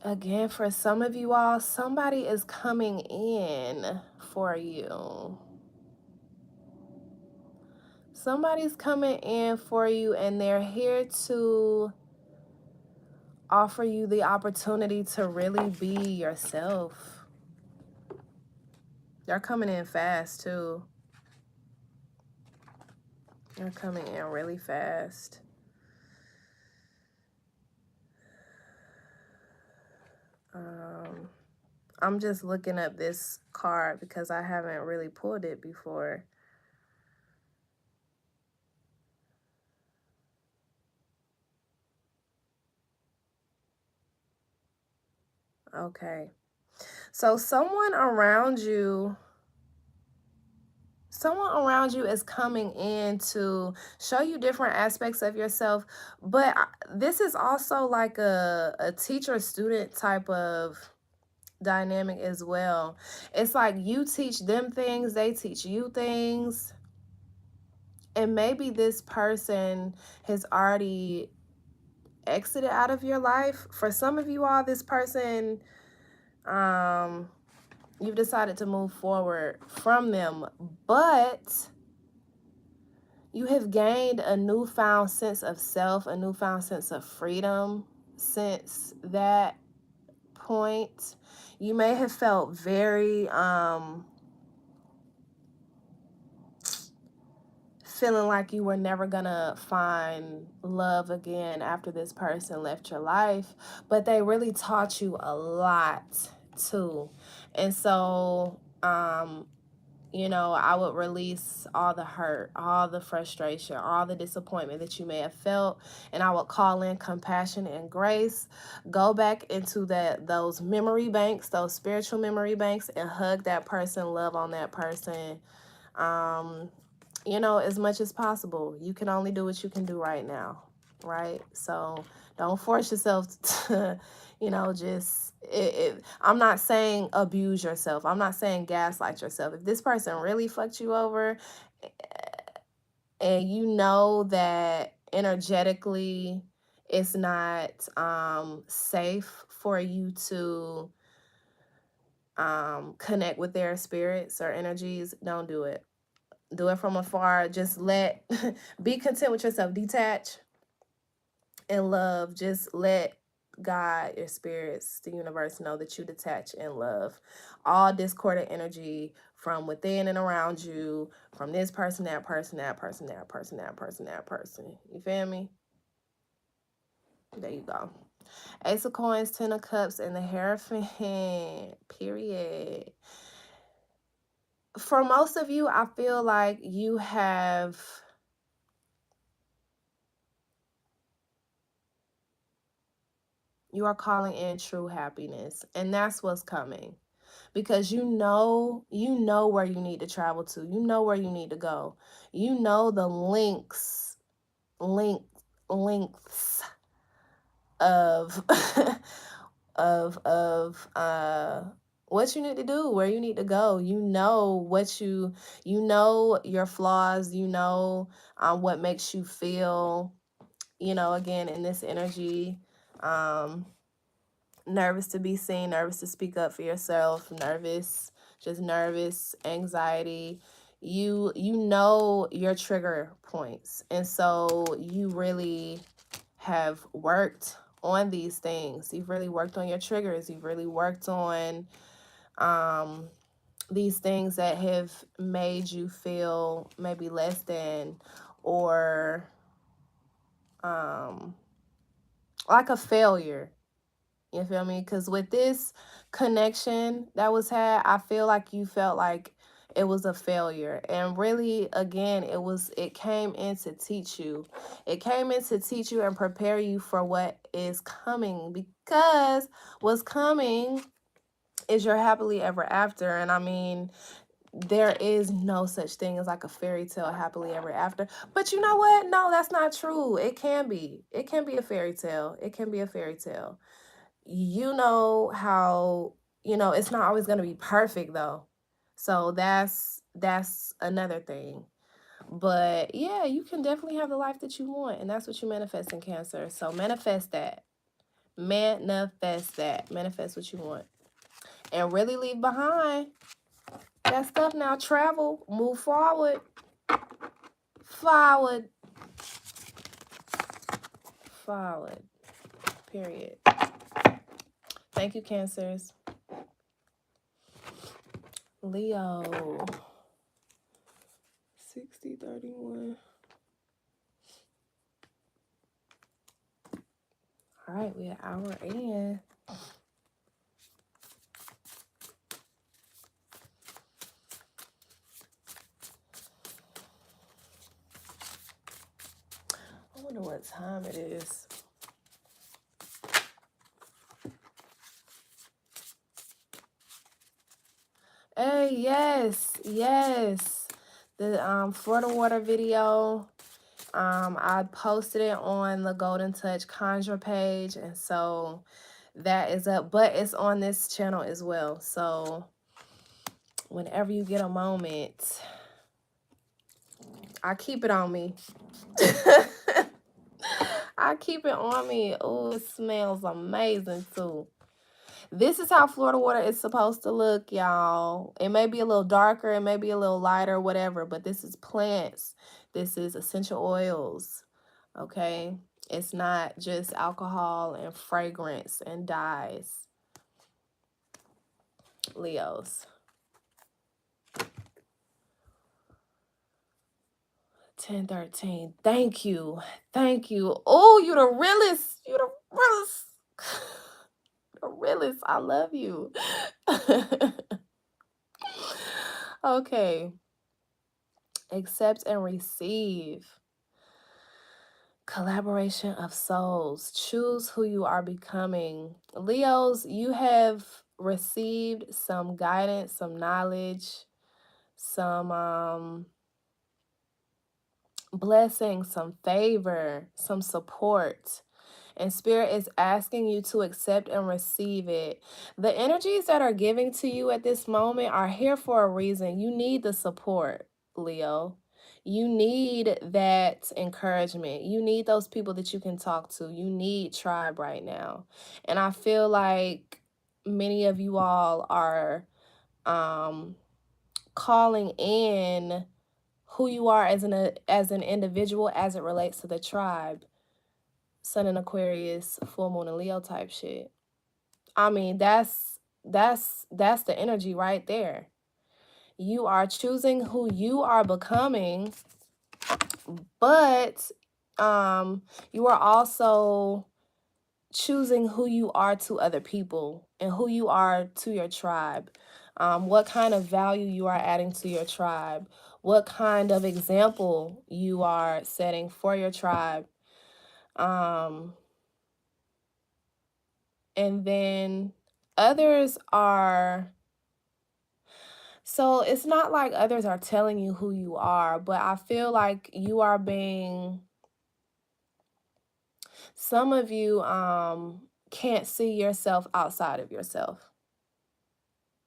Again, for some of you all, somebody is coming in for you. Somebody's coming in for you, and they're here to offer you the opportunity to really be yourself. They're coming in fast, too. They're coming in really fast. I'm just looking up this card because I haven't really pulled it before. Okay. So someone around you is coming in to show you different aspects of yourself, but this is also like a teacher-student type of dynamic as well. It's like you teach them things, they teach you things, and maybe this person has already exited out of your life. For some of you all, this person, you've decided to move forward from them, but you have gained a newfound sense of self, a newfound sense of freedom since that point. You may have felt very feeling like you were never gonna find love again after this person left your life, but they really taught you a lot too. And so you know, I would release all the hurt, all the frustration, all the disappointment that you may have felt, and I would call in compassion and grace. Go back into those memory banks, those spiritual memory banks, and hug that person, love on that person. You know, as much as possible. You can only do what you can do right now, right? So don't force yourself to, you know, just I'm not saying abuse yourself. I'm not saying gaslight yourself. If this person really fucked you over and you know that energetically it's not safe for you to connect with their spirits or energies, don't do it. Do it from afar. Just be content with yourself. Detach and love. Just let God, your spirits, the universe know that you detach and love all discordant energy from within and around you, from this person, that person, that person, that person, that person, that person. You feel me? There you go. Ace of Coins, Ten of Cups, and the Hierophant. Period. For most of you, I feel like you are calling in true happiness, and that's what's coming, because you know where you need to travel to, you know where you need to go, you know the lengths of of what you need to do, where you need to go. You know you know your flaws, you know what makes you feel, you know, again in this energy, nervous to be seen, nervous to speak up for yourself, nervous, anxiety. You know your trigger points. And so you really have worked on these things. You've really worked on your triggers. You've really worked on these things that have made you feel maybe less than, or like a failure. You feel me? Because with this connection that was had, I feel like you felt like it was a failure. And really, again, it came in to teach you. It came in to teach you and prepare you for what is coming. Because what's coming is your happily ever after. And I mean, there is no such thing as like a fairy tale happily ever after. But you know what? No, that's not true. It can be. It can be a fairy tale. It can be a fairy tale. You know how, you know, it's not always going to be perfect though. So that's another thing. But yeah, you can definitely have the life that you want, and that's what you manifest in Cancer. So manifest that. Manifest that. Manifest what you want. And really leave behind that stuff now. Travel. Move forward. Forward. Forward. Period. Thank you, Cancers. Leo. 6031. All right, we're an hour in. I wonder what time it is. Hey, yes, yes. The Florida water video. I posted it on the Golden Touch Conjure page, and so that is up, but it's on this channel as well. So whenever you get a moment, I keep it on me. I keep it on me. Oh, it smells amazing too. This is how Florida water is supposed to look, y'all. It may be a little darker, it may be a little lighter, whatever, but this is plants. This is essential oils, okay? It's not just alcohol and fragrance and dyes. Leos. 1013. Thank you. Thank you. Oh, you the realest. You the realest. The realest. I love you. Okay. Accept and receive. Collaboration of souls. Choose who you are becoming. Leos, you have received some guidance, some knowledge, some blessing, some favor, some support. And Spirit is asking you to accept and receive it. The energies that are giving to you at this moment are here for a reason. You need the support, Leo. You need that encouragement. You need those people that you can talk to. You need tribe right now. And I feel like many of you all are calling in who you are as an individual as it relates to the tribe. Sun in Aquarius, full moon in Leo type shit. I mean, that's the energy right there. You are choosing who you are becoming, but you are also choosing who you are to other people and who you are to your tribe. What kind of value you are adding to your tribe, what kind of example you are setting for your tribe. And then others are, so it's not like others are telling you who you are, but I feel like you are being, some of you can't see yourself outside of yourself.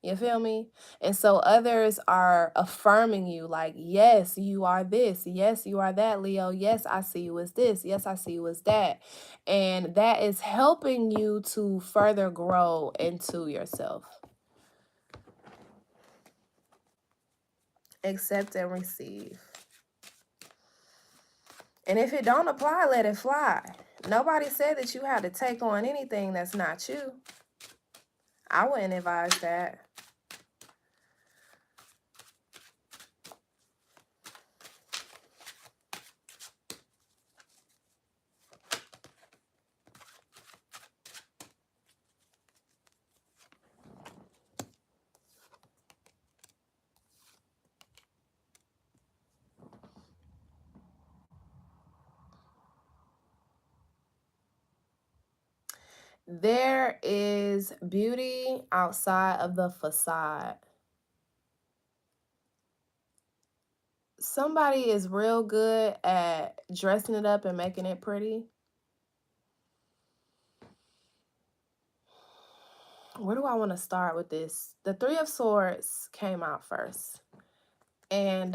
You feel me? And so others are affirming you like, yes, you are this. Yes, you are that, Leo. Yes, I see you as this. Yes, I see you as that. And that is helping you to further grow into yourself. Accept and receive. And if it don't apply, let it fly. Nobody said that you had to take on anything that's not you. I wouldn't advise that. There is beauty outside of the facade. Somebody is real good at dressing it up and making it pretty. Where do I want to start with this? The Three of Swords came out first. And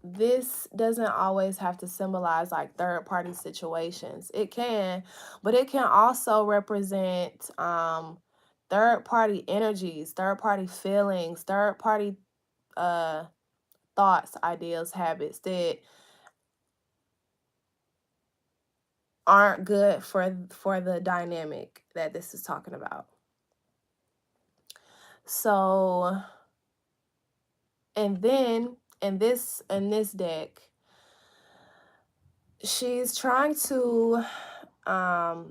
this doesn't always have to symbolize like third party situations. It can, but it can also represent third party energies, third party feelings, third party uh thoughts, ideas, habits that aren't good for the dynamic that this is talking about. So, and then in this deck, she's trying to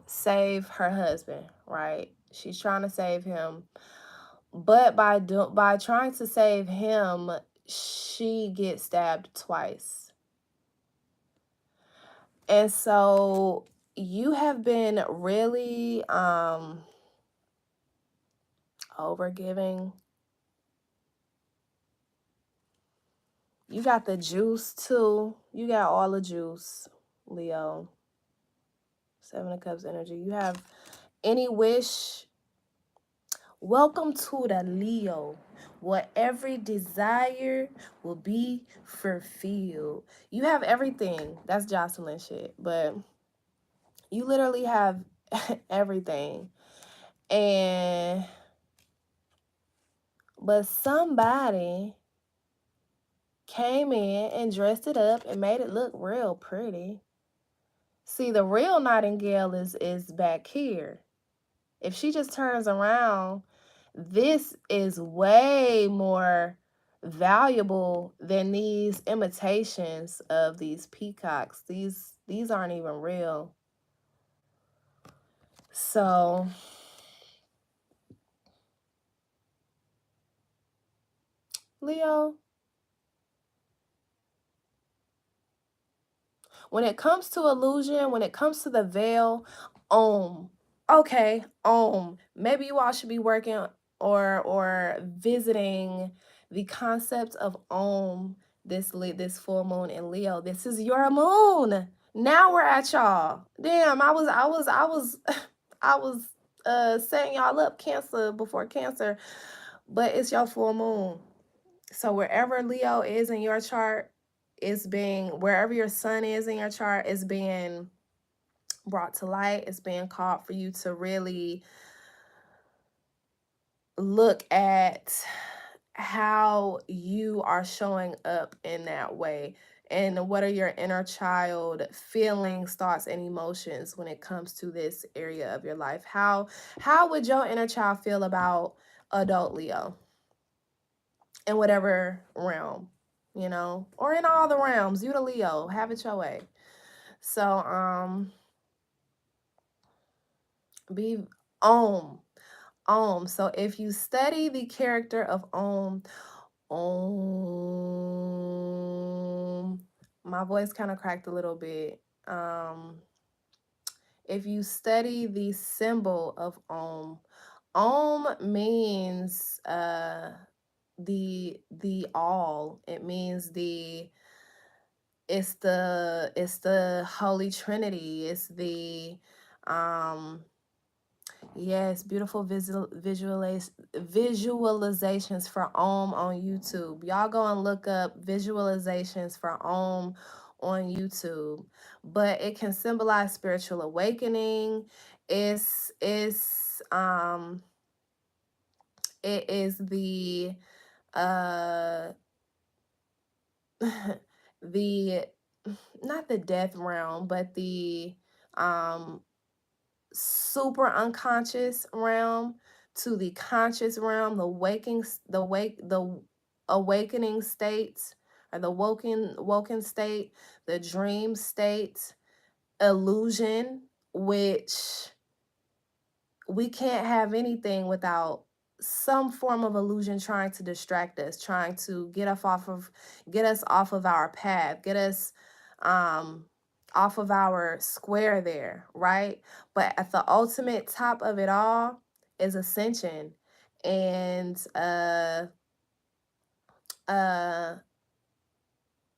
save her husband, right? She's trying to save him, but by trying to save him, she gets stabbed twice. And so you have been really overgiving. You got the juice too. You got all the juice, Leo. Seven of Cups energy. You have any wish. Welcome to the Leo, where every desire will be fulfilled. You have everything. That's Jocelyn shit. But you literally have everything. But somebody came in and dressed it up and made it look real pretty. See, the real Nightingale is back here. If she just turns around, this is way more valuable than these imitations of these peacocks. These aren't even real. So Leo, when it comes to illusion, when it comes to the veil, okay, maybe you all should be working or visiting the concept of this full moon in Leo. This is your moon. Now we're at y'all. Damn, I was setting y'all up Cancer before Cancer, but it's your full moon. So wherever Leo is in your chart, wherever your sun is in your chart, is being brought to light. It's being called for you to really look at how you are showing up in that way, and what are your inner child feelings, thoughts, and emotions when it comes to this area of your life. How would your inner child feel about adult Leo in whatever realm, or in all the realms? You the Leo, have it your way. So be Om. So if you study the character of Om, my voice kind of cracked a little bit. If you study the symbol of Om means the all. It means it's the Holy Trinity. It's the yes, beautiful visualizations for Om on YouTube. Y'all go and look up visualizations for Om on YouTube. But it can symbolize spiritual awakening. It is the the not the death realm, but the super unconscious realm to the conscious realm, the awakening state, or the woken state, the dream state, illusion, which we can't have anything without some form of illusion trying to distract us, trying to get us off of our path, get us off of our square there, right? But at the ultimate top of it all is ascension and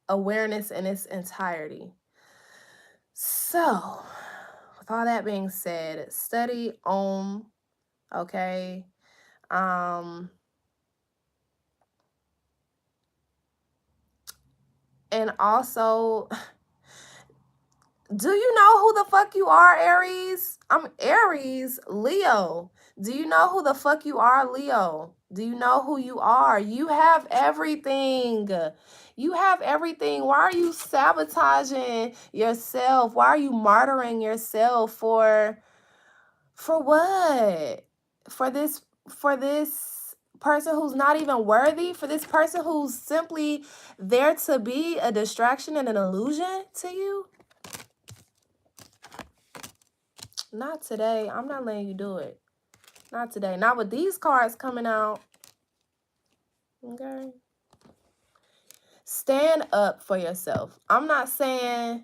awareness in its entirety. So, with all that being said, study Om, okay? And also, do you know who the fuck you are, Aries? I'm Aries, Leo. Do you know who the fuck you are, Leo? Do you know who you are? You have everything. You have everything. Why are you sabotaging yourself? Why are you martyring yourself for what? For this person who's not even worthy? For this person who's simply there to be a distraction and an illusion to you? Not today. I'm not letting you do it. Not today. Not with these cards coming out. Okay. Stand up for yourself. I'm not saying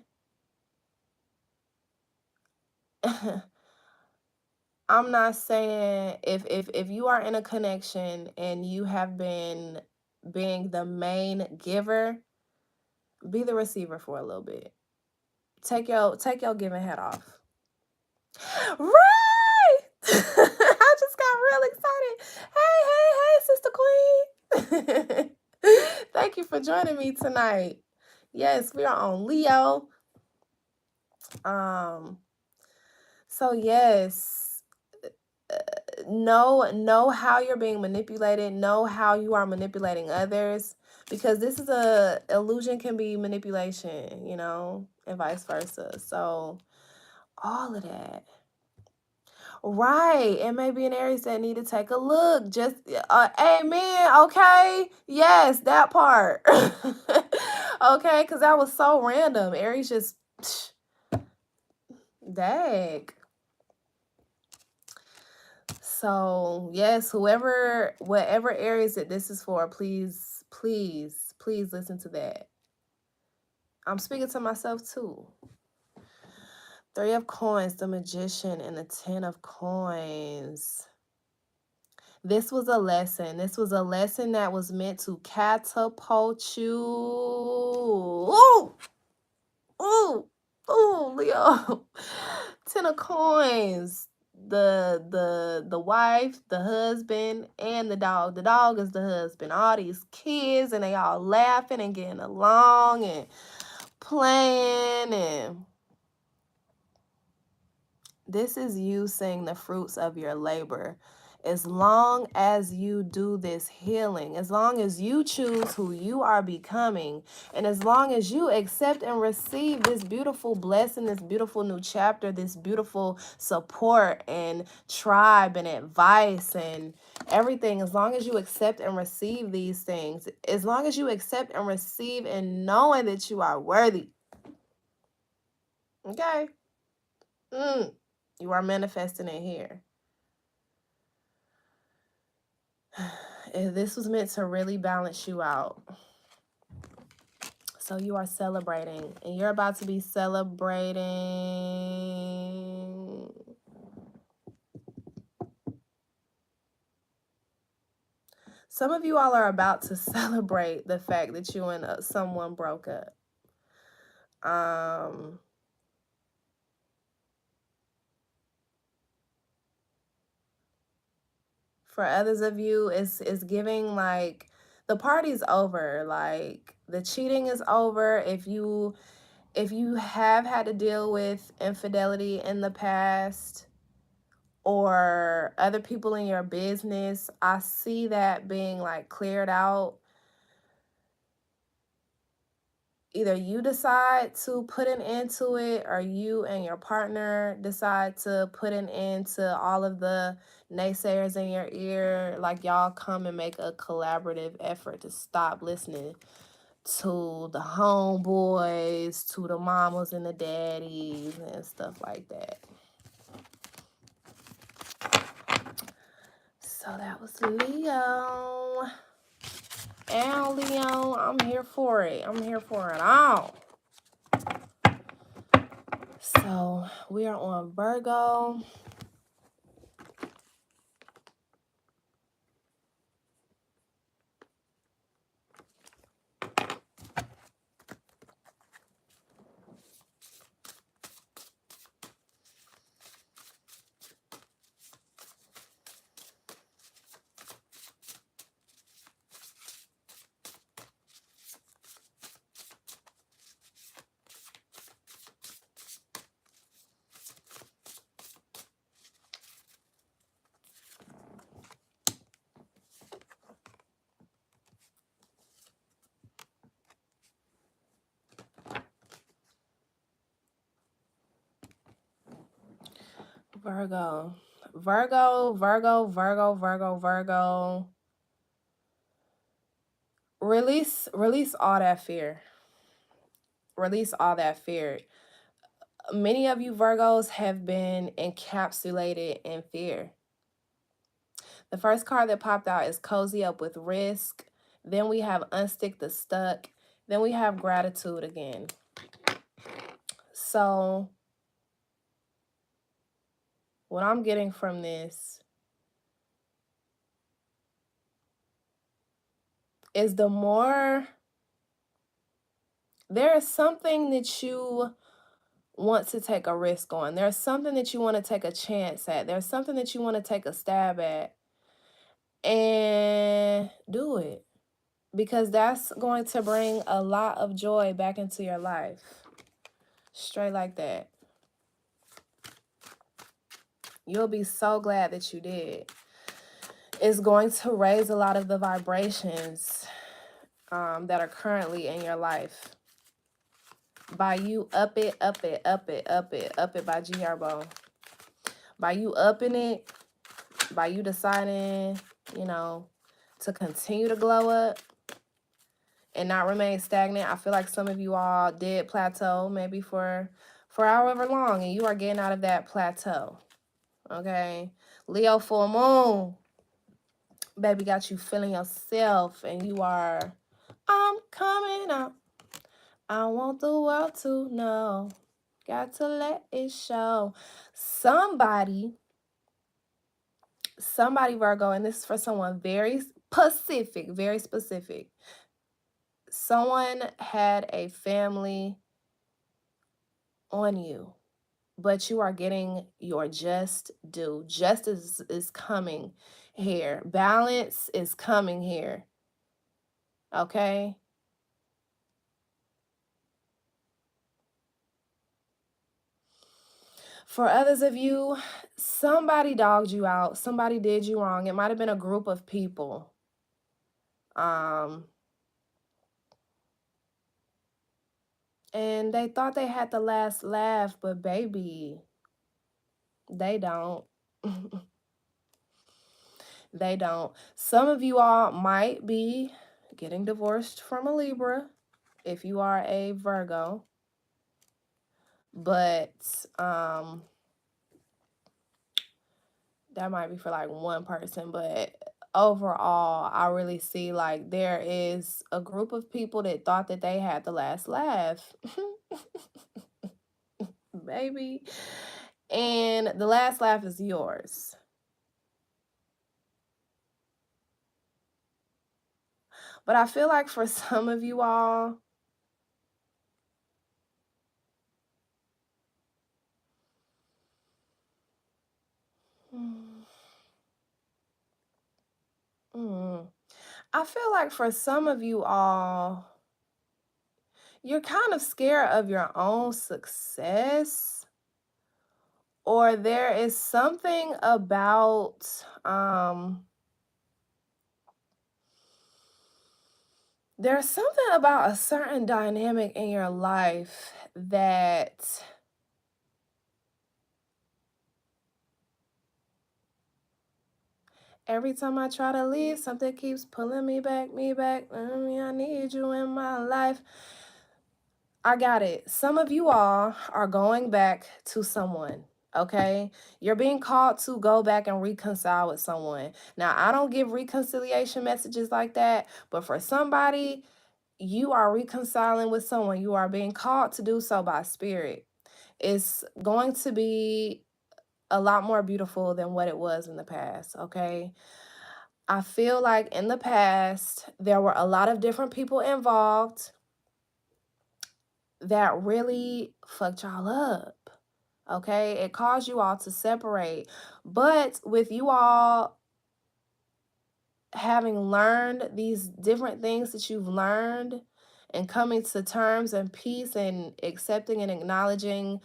I'm not saying if you are in a connection and you have been being the main giver, be the receiver for a little bit. Take your giving hat off. Right! I just got real excited. Hey, Sister Queen. Thank you for joining me tonight. Yes, we are on Leo. So yes, know how you're being manipulated. Know how you are manipulating others, because this is a illusion can be manipulation, you know, and vice versa. So all of that. Right. It may be an Aries that need to take a look. Just, amen. Okay. Yes, that part. Okay, because that was so random. Aries just, dang. So, yes, whatever Aries that this is for, please, please, please listen to that. I'm speaking to myself too. 3 of Coins, the Magician, and the 10 of Coins. This was a lesson. This was a lesson that was meant to catapult you. Ooh! Ooh! Ooh, Leo. 10 of Coins. The wife, the husband, and the dog. The dog is the husband. All these kids, and they all laughing and getting along and playing, and this is you seeing the fruits of your labor. As long as you do this healing, as long as you choose who you are becoming, and as long as you accept and receive this beautiful blessing, this beautiful new chapter, this beautiful support and tribe and advice and everything, as long as you accept and receive these things, as long as you accept and receive and knowing that you are worthy, okay? You are manifesting it here. This was meant to really balance you out. So you are celebrating, and you're about to be celebrating. Some of you all are about to celebrate the fact that you and someone broke up. For others of you, it's giving like the party's over, like the cheating is over. If you have had to deal with infidelity in the past or other people in your business, I see that being like cleared out. Either you decide to put an end to it, or you and your partner decide to put an end to all of the naysayers in your ear. Like y'all come and make a collaborative effort to stop listening to the homeboys, to the mamas and the daddies and stuff like that. So that was Leo. And Leo, I'm here for it. I'm here for it all. So we are on Virgo. Virgo. Virgo, Virgo, Virgo, Virgo, Virgo. Release all that fear. Release all that fear. Many of you Virgos have been encapsulated in fear. The first card that popped out is Cozy Up with Risk. Then we have Unstick the Stuck. Then we have Gratitude again. So what I'm getting from this is the more there is something that you want to take a risk on. There's something that you want to take a chance at. There's something that you want to take a stab at. And do it. Because that's going to bring a lot of joy back into your life. Straight like that. You'll be so glad that you did. It's going to raise a lot of the vibrations that are currently in your life. By you up it, up it, up it, up it, up it by G Herbo. By you upping it, by you deciding, you know, to continue to glow up and not remain stagnant. I feel like some of you all did plateau maybe for however long, and you are getting out of that plateau. Okay? Leo full moon. Baby got you feeling yourself, and you are, I'm coming up. I want the world to know. Got to let it show. Somebody Virgo, and this is for someone very specific. Someone had a family on you, but you are getting your just due. Justice is coming here. Balance is coming here. Okay? For others of you, somebody dogged you out. Somebody did you wrong. It might have been a group of people. And they thought they had the last laugh, but baby, they don't. They don't. Some of you all might be getting divorced from a Libra if you are a Virgo. But that might be for like one person. But overall, I really see like there is a group of people that thought that they had the last laugh. Baby. And the last laugh is yours. But I feel like for some of you all, I feel like for some of you all, you're kind of scared of your own success, or there is something about there's something about a certain dynamic in your life that every time I try to leave, something keeps pulling me back. I need you in my life. I got it. Some of you all are going back to someone, okay? You're being called to go back and reconcile with someone. Now, I don't give reconciliation messages like that, but for somebody, you are reconciling with someone. You are being called to do so by spirit. It's going to be a lot more beautiful than what it was in the past, okay? I feel like in the past, there were a lot of different people involved that really fucked y'all up. Okay, it caused you all to separate. But with you all having learned these different things that you've learned and coming to terms and peace and accepting and acknowledging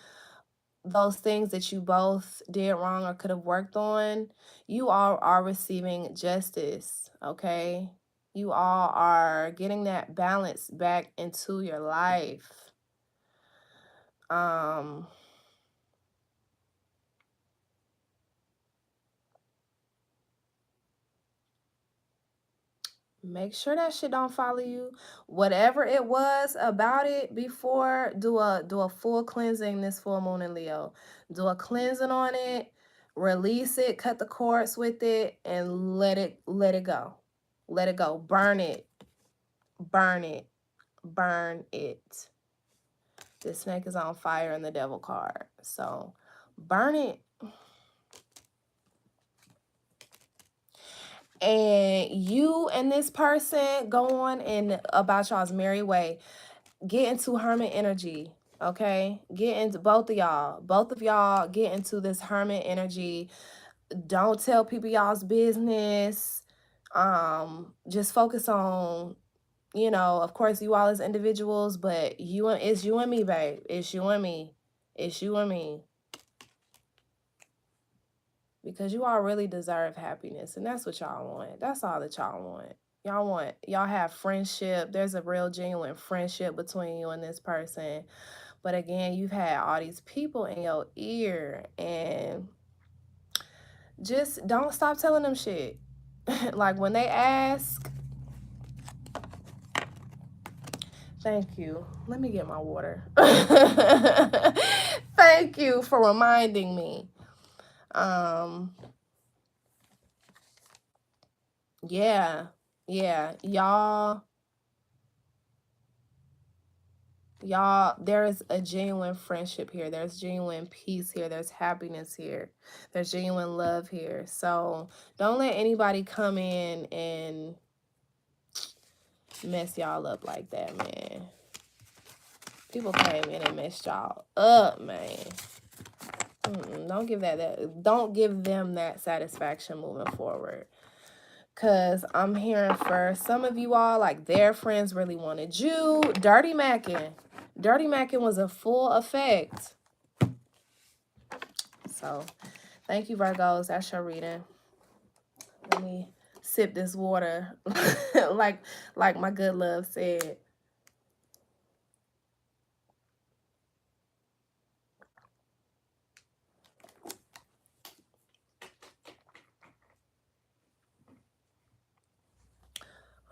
those things that you both did wrong or could have worked on, you all are receiving justice. Okay, you all are getting that balance back into your life. Make sure that shit don't follow you. Whatever it was about it before, do a full cleansing this full moon in Leo. Do a cleansing on it, release it, cut the cords with it, and let it go. Let it go. Burn it. Burn it. Burn it. This snake is on fire in the devil card. So burn it. And you and this person go on and about y'all's merry way. Get into hermit energy. Okay, get into both of y'all get into this hermit energy. Don't tell people y'all's business. Just focus on, of course, you all as individuals, but it's you and me, babe. It's you and me. It's you and me. Because you all really deserve happiness, and that's what y'all want. That's all that y'all want. Y'all have friendship. There's a real genuine friendship between you and this person. But again, you've had all these people in your ear, and just don't stop telling them shit. Like when they ask, thank you. Let me get my water. Thank you for reminding me. Yeah. Y'all, there is a genuine friendship here. There's genuine peace here. There's happiness here. There's genuine love here. So don't let anybody come in and mess y'all up like that, man. People came in and messed y'all up, man. Don't give them that satisfaction moving forward. Because I'm hearing for some of you all, like their friends really wanted you. Dirty Mackin was a full effect. So thank you, Virgos. That's your reading. Let me sip this water like my good love said.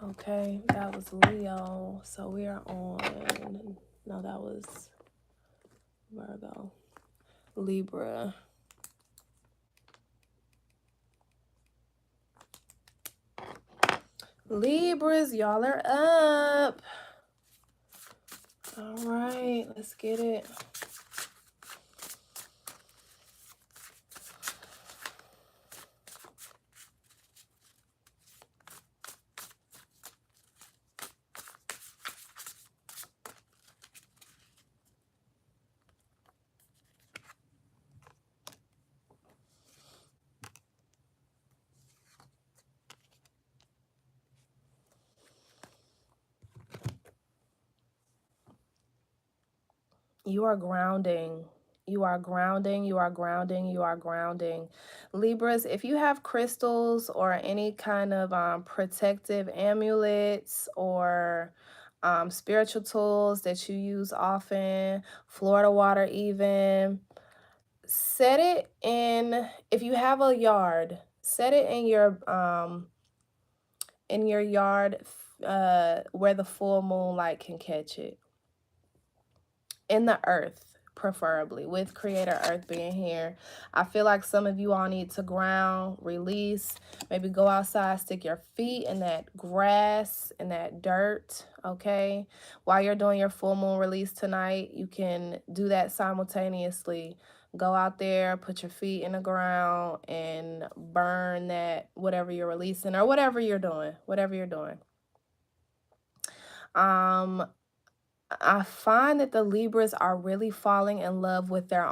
Okay, that was Leo. So we are on, no, that was Virgo. Libra. Libras, y'all are up. All right, let's get it. You are grounding. You are grounding. You are grounding. You are grounding. Libras, if you have crystals or any kind of protective amulets or spiritual tools that you use often, Florida water even, set it in, if you have a yard, set it in your yard where the full moonlight can catch it. In the earth, preferably, with Creator Earth being here. I feel like some of you all need to ground, release, maybe go outside, stick your feet in that grass, in that dirt, okay? While you're doing your full moon release tonight, you can do that simultaneously. Go out there, put your feet in the ground, and burn that, whatever you're releasing or whatever you're doing, I find that the Libras are really falling in love with their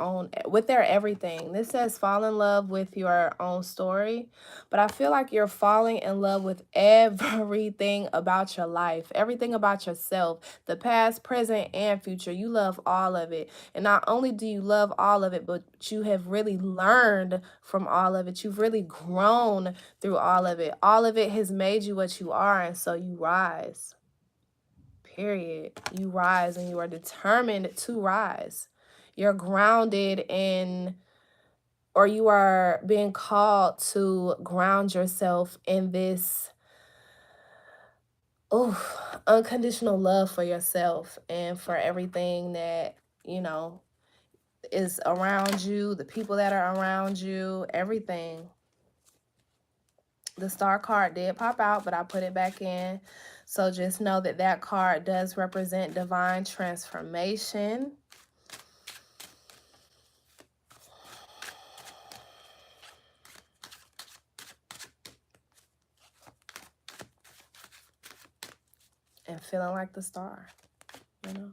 everything. This says fall in love with your own story, but I feel like you're falling in love with everything about your life, everything about yourself, the past, present, and future. You love all of it. And not only do you love all of it, but you have really learned from all of it. You've really grown through all of it. All of it has made you what you are, and so you rise. Period. You rise, and you are determined to rise. You're grounded in, or you are being called to ground yourself in this unconditional love for yourself and for everything that, you know, is around you, the people that are around you, everything. The star card did pop out, but I put it back in. So just know that that card does represent divine transformation. And feeling like the star, you know.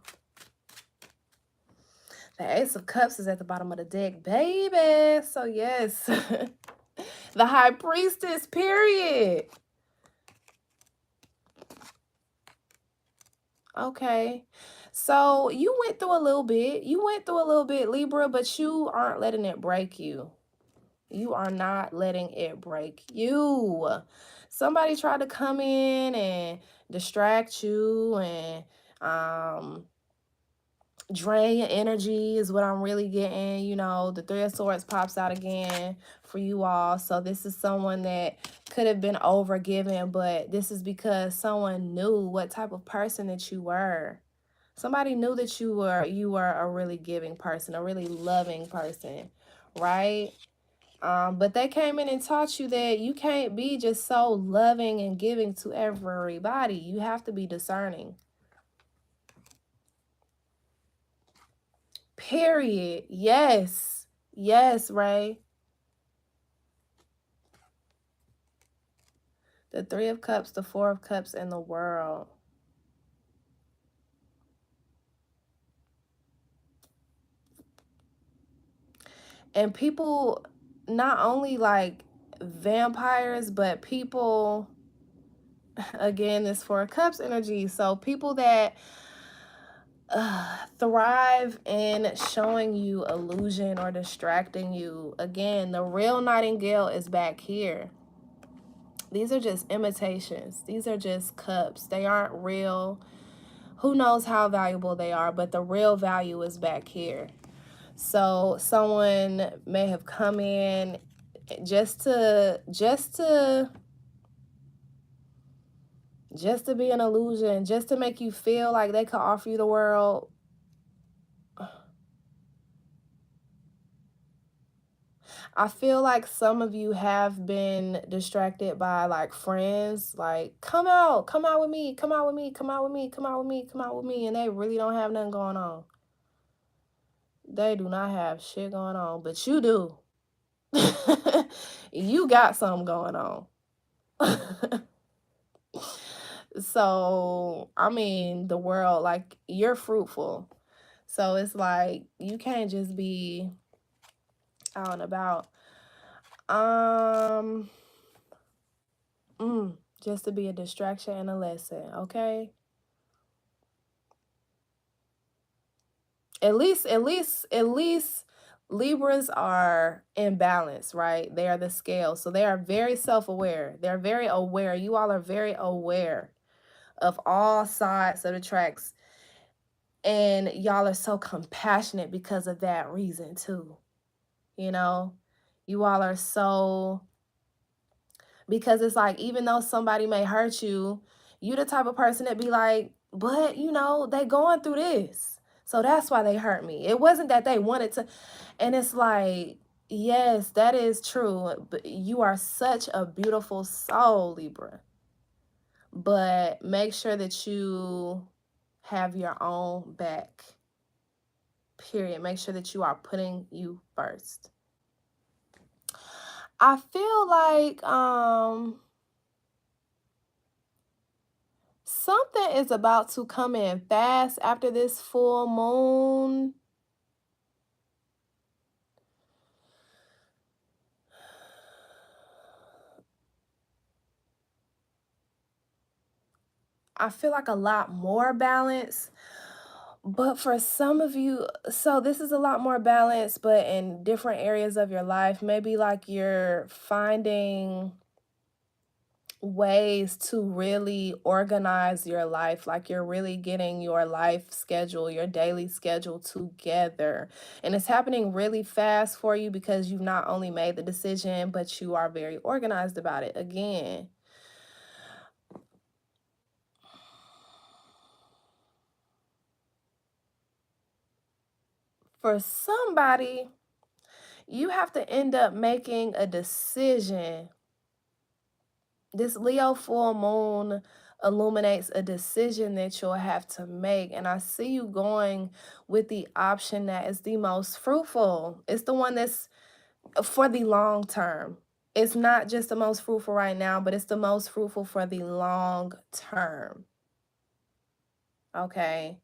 The Ace of Cups is at the bottom of the deck, baby. So yes, the High Priestess, period. Okay. So you went through a little bit. You went through a little bit, Libra, but you aren't letting it break you. You are not letting it break you. Somebody tried to come in and distract you and drain your energy is what I'm really getting. You know, the Three of Swords pops out again for you all. So this is someone that could have been overgiven, but this is because someone knew what type of person that you were. Somebody knew that you were a really giving person, a really loving person, right? But they came in and taught you that you can't be just so loving and giving to everybody. You have to be discerning. Period. Yes. Yes, Ray. The Three of Cups, the Four of Cups, and the World. And people, not only like vampires, but people, again, this Four of Cups energy. So people that thrive in showing you illusion or distracting you. Again, the real Nightingale is back here. These are just imitations. These are just cups. They aren't real. Who knows how valuable they are, but the real value is back here. So someone may have come in just to be an illusion, just to make you feel like they could offer you the world. I feel like some of you have been distracted by like friends, like, come out with me, come out with me, come out with me, come out with me, come out with me. And they really don't have nothing going on. They do not have shit going on, but you do. You got something going on. So, I mean, the world, like, you're fruitful. So it's like, you can't just be out and about. Just to be a distraction and a lesson, okay? At least Libras are in balance, right? They are the scale. So they are very self-aware. They're very aware. You all are very aware of all sides of the tracks. And y'all are so compassionate because of that reason too. You know, you all are so, because it's like, even though somebody may hurt you, you the type of person that be like, but you know, they going through this. So that's why they hurt me. It wasn't that they wanted to. And it's like, yes, that is true. But you are such a beautiful soul, Libra. But make sure that you have your own back. Period. Make sure that you are putting you first. I feel like something is about to come in fast after this full moon. I feel like a lot more balance. But for some of you, so this is a lot more balance, but in different areas of your life. Maybe like you're finding ways to really organize your life, like you're really getting your life schedule, your daily schedule together, and it's happening really fast for you because you've not only made the decision, but you are very organized about it. Again, For somebody, you have to end up making a decision. This Leo full moon illuminates a decision that you'll have to make. And I see you going with the option that is the most fruitful. It's the one that's for the long term. It's not just the most fruitful right now, but it's the most fruitful for the long term. Okay.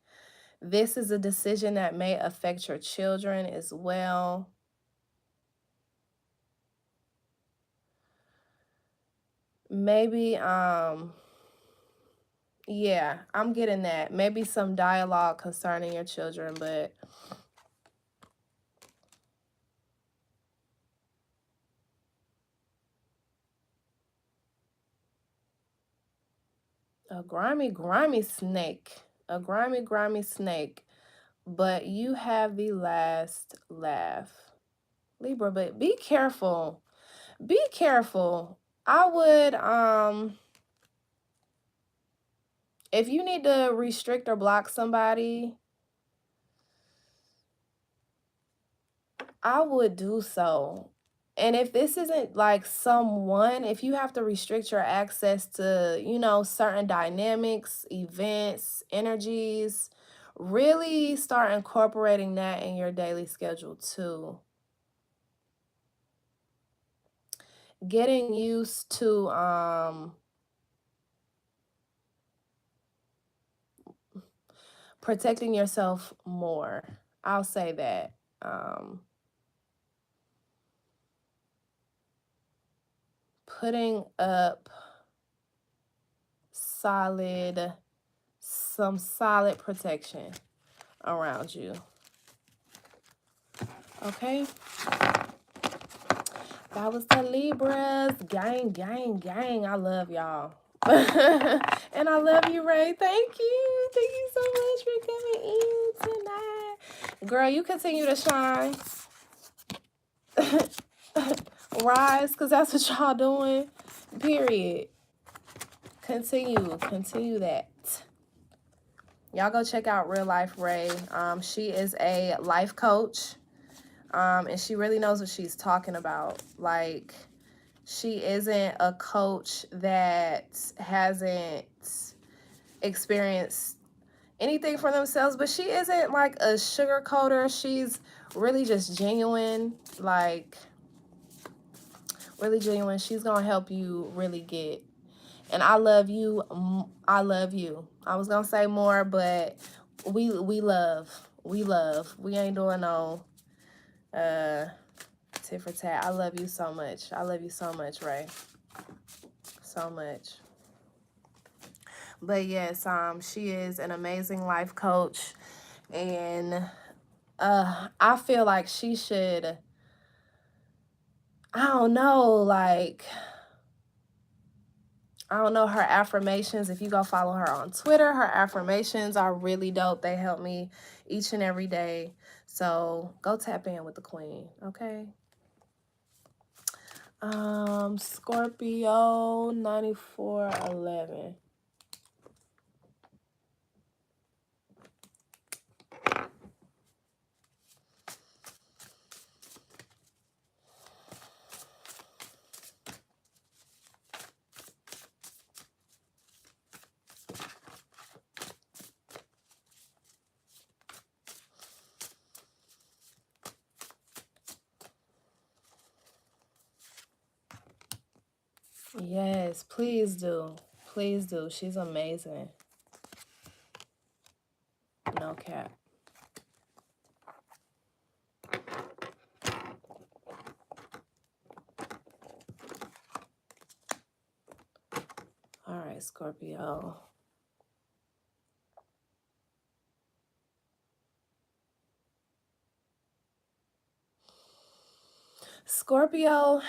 This is a decision that may affect your children as well. Maybe, yeah, I'm getting that. Maybe some dialogue concerning your children, but a grimy snake. A grimy snake. But you have the last laugh. Libra, but be careful. Be careful. I would, if you need to restrict or block somebody, I would do so. And if this isn't like someone, if you have to restrict your access to, certain dynamics, events, energies, really start incorporating that in your daily schedule too. Getting used to protecting yourself more. I'll say that. Putting up some solid protection around you. Okay? That was the Libras. Gang, gang, gang. I love y'all. And I love you, Ray. Thank you. Thank you so much for coming in tonight. Girl, you continue to shine. Rise, because that's what y'all doing. Period. Continue that. Y'all go check out Real Life Ray. She is a life coach. And she really knows what she's talking about. Like, she isn't a coach that hasn't experienced anything for themselves, but she isn't like a sugarcoater. She's really just genuine, like really genuine. She's gonna help you really get. And I love you. I love you. I was gonna say more, but we love. We love. We ain't doing no tit for tat. I love you so much. I love you so much, Ray. So much. But yes, she is an amazing life coach, and I feel like she should, I don't know, her affirmations. If you go follow her on Twitter, her affirmations are really dope. They help me each and every day. So go tap in with the queen, okay? Scorpio 9411. Yes, please do. Please do. She's amazing. No cap. All right, Scorpio. Scorpio,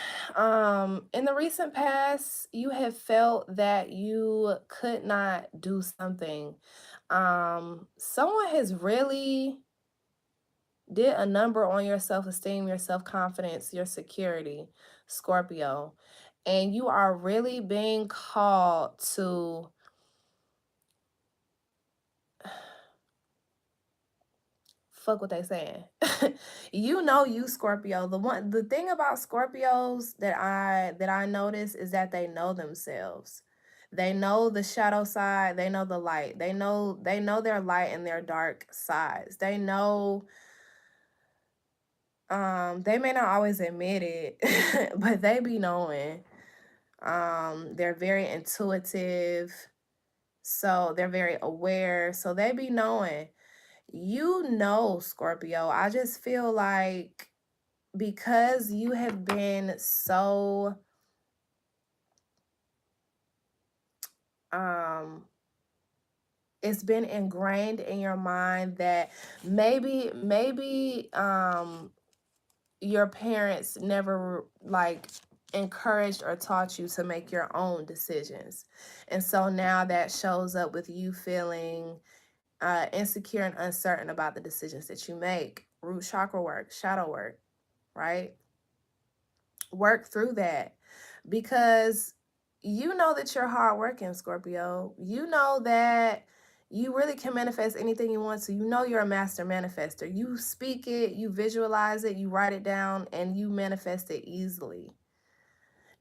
in the recent past, you have felt that you could not do something. Someone has really did a number on your self-esteem, your self-confidence, your security, Scorpio. And you are really being called to fuck what they saying. You know you Scorpio. The thing about Scorpios that I notice is that they know themselves. They know the shadow side, they know the light. They know their light and their dark sides. They know they may not always admit it, but they be knowing. They're very intuitive, so they're very aware, so they be knowing. You know, Scorpio, I just feel like because you have been so it's been ingrained in your mind that maybe your parents never like encouraged or taught you to make your own decisions. And so now that shows up with you feeling insecure and uncertain about the decisions that you make. Root chakra work, shadow work, right? Work through that, because you know that you're hardworking, Scorpio. You know that you really can manifest anything you want to. You know you're a master manifester. You speak it, you visualize it, you write it down, and you manifest it easily.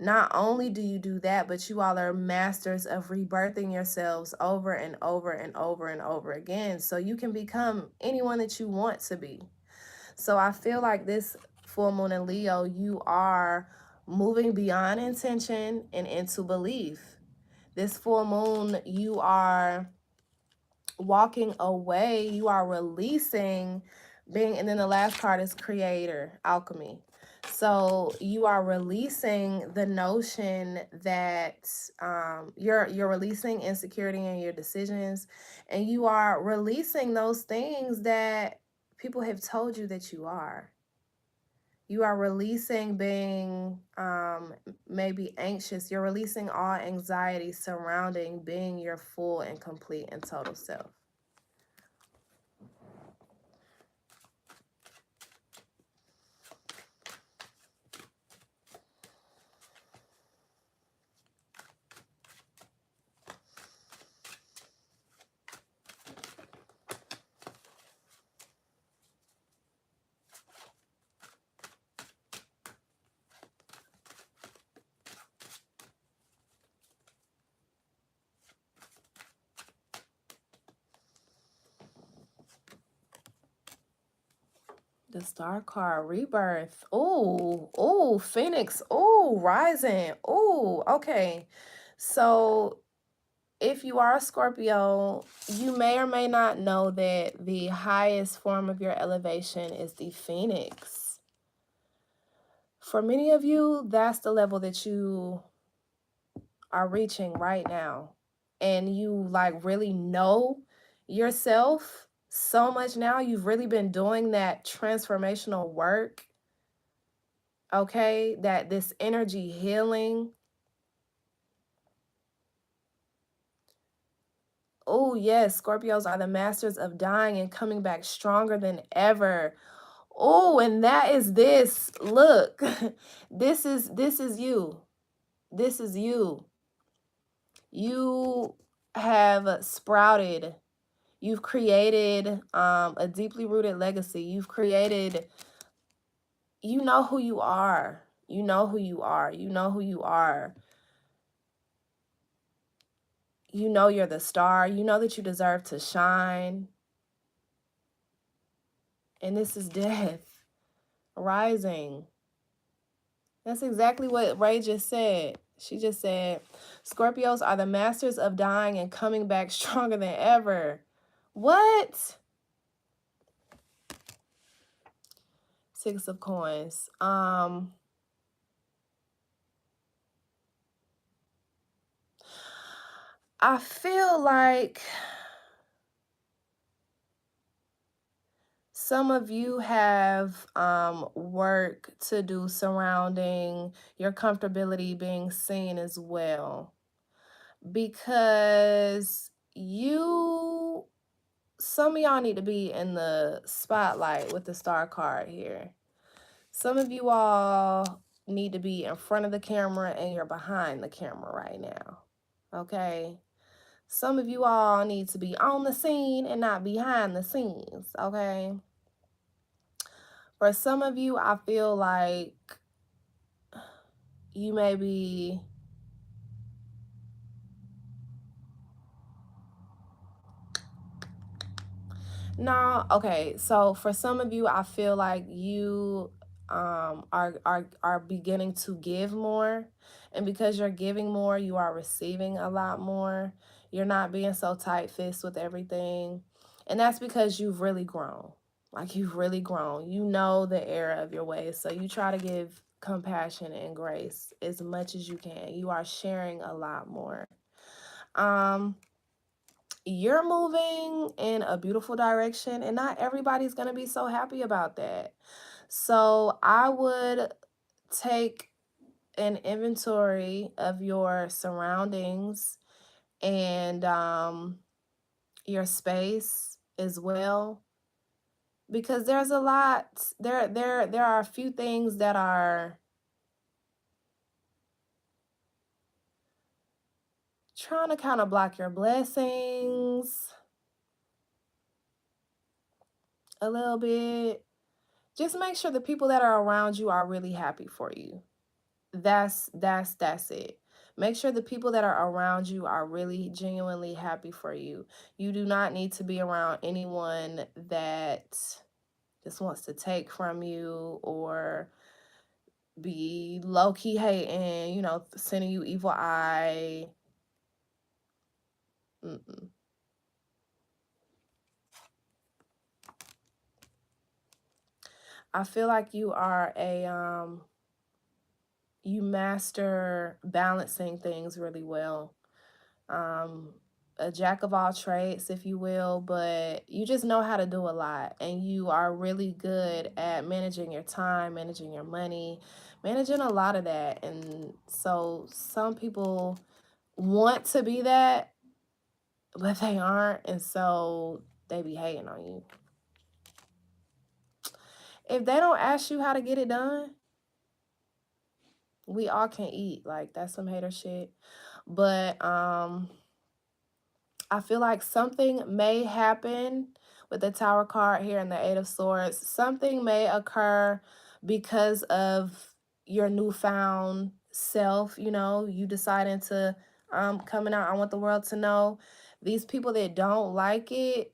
Not only do you do that, but you all are masters of rebirthing yourselves over and over and over and over again, so you can become anyone that you want to be. So I feel like this full moon in Leo, you are moving beyond intention and into belief. This full moon, you are walking away, you are releasing being, and then the last card is creator, alchemy. So you are releasing the notion that you're releasing insecurity in your decisions, and you are releasing those things that people have told you that you are. You are releasing being maybe anxious. You're releasing all anxiety surrounding being your full and complete and total self. The star card, rebirth. Oh, Phoenix. Oh, rising. Oh, okay. So if you are a Scorpio, you may or may not know that the highest form of your elevation is the Phoenix. For many of you, that's the level that you are reaching right now. And you like really know yourself so much now. You've really been doing that transformational work. Okay, that this energy healing. Oh, yes, Scorpios are the masters of dying and coming back stronger than ever. Oh, and that is this. Look, this is you. This is you. You have sprouted. You've created a deeply rooted legacy. You've created, you know who you are. You know who you are. You know who you are. You know you're the star. You know that you deserve to shine. And this is death rising. That's exactly what Ray just said. She just said, Scorpios are the masters of dying and coming back stronger than ever. What? Six of Coins. I feel like some of you have work to do surrounding your comfortability being seen as well, because some of y'all need to be in the spotlight with the star card here. Some of you all need to be in front of the camera and you're behind the camera right now. Okay? Some of you all need to be on the scene and not behind the scenes. Okay? For some of you, I feel like you may be no, okay. So for some of you, I feel like you are beginning to give more, and because you're giving more, you are receiving a lot more. You're not being so tight-fist with everything. And that's because you've really grown. Like you've really grown. You know the error of your ways. So you try to give compassion and grace as much as you can. You are sharing a lot more. Um you're moving in a beautiful direction, and not everybody's going to be so happy about that. So I would take an inventory of your surroundings and your space as well, because there's a lot. There are a few things that are trying to kind of block your blessings a little bit. Just make sure the people that are around you are really happy for you. That's it. Make sure the people that are around you are really genuinely happy for you. You do not need to be around anyone that just wants to take from you or be low-key hating, sending you evil eye. Mm-mm. I feel like you master balancing things really well. um a jack of all trades, if you will, but you just know how to do a lot, and you are really good at managing your time, managing your money, managing a lot of that. And so some people want to be that, but they aren't, and so they be hating on you. If they don't ask you how to get it done, we all can eat. Like, that's some hater shit. But I feel like something may happen with the Tower card here and the Eight of Swords. Something may occur because of your newfound self, you deciding to coming out. I want the world to know. These people that don't like it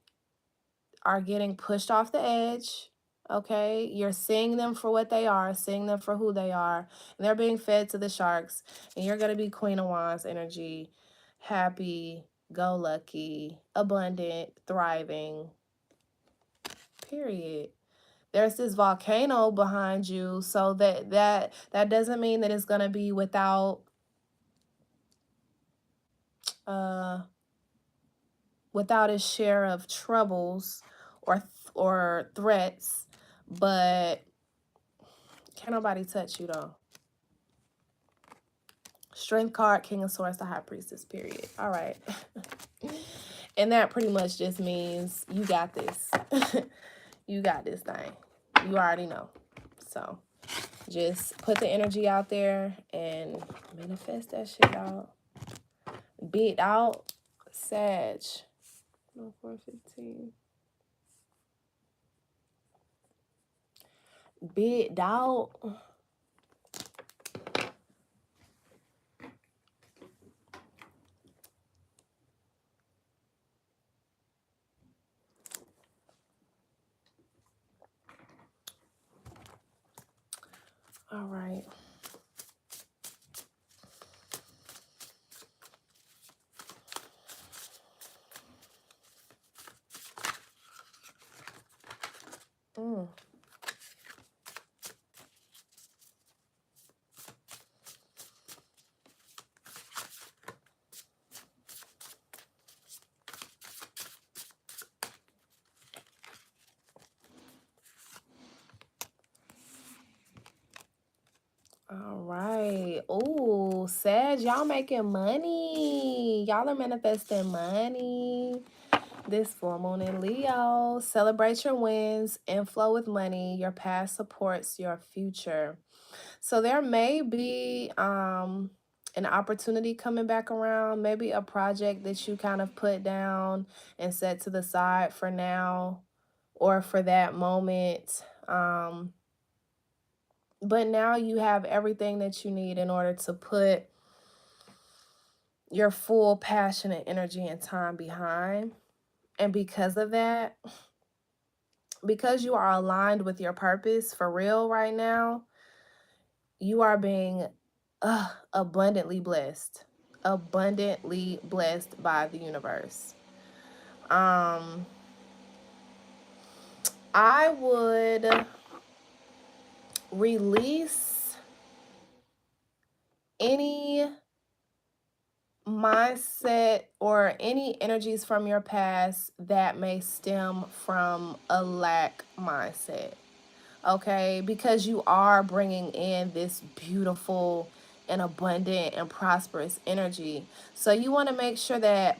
are getting pushed off the edge. Okay, you're seeing them for what they are, seeing them for who they are, and they're being fed to the sharks. And you're going to be Queen of Wands energy, happy, go lucky, abundant, thriving, period. There's this volcano behind you, so that doesn't mean that it's going to be uh without its share of troubles or threats, but can't nobody touch you though. Strength card, King of Swords, the High Priestess, period. All right. And that pretty much just means you got this. You got this thing. You already know. So just put the energy out there and manifest that shit out. Beat out, Sag. No, 415. Bid out. All right. Mm. All right. Oh, Sag, y'all making money. Y'all are manifesting money. This full moon in Leo. Celebrate your wins. Inflow with money. Your past supports your future. So there may be an opportunity coming back around. Maybe a project that you kind of put down and set to the side for now or for that moment. But now you have everything that you need in order to put your full passion and energy and time behind. And because of that, because you are aligned with your purpose for real right now, you are being abundantly blessed. Abundantly blessed by the universe. I would release any mindset or any energies from your past that may stem from a lack mindset. Okay, because you are bringing in this beautiful and abundant and prosperous energy. So you want to make sure that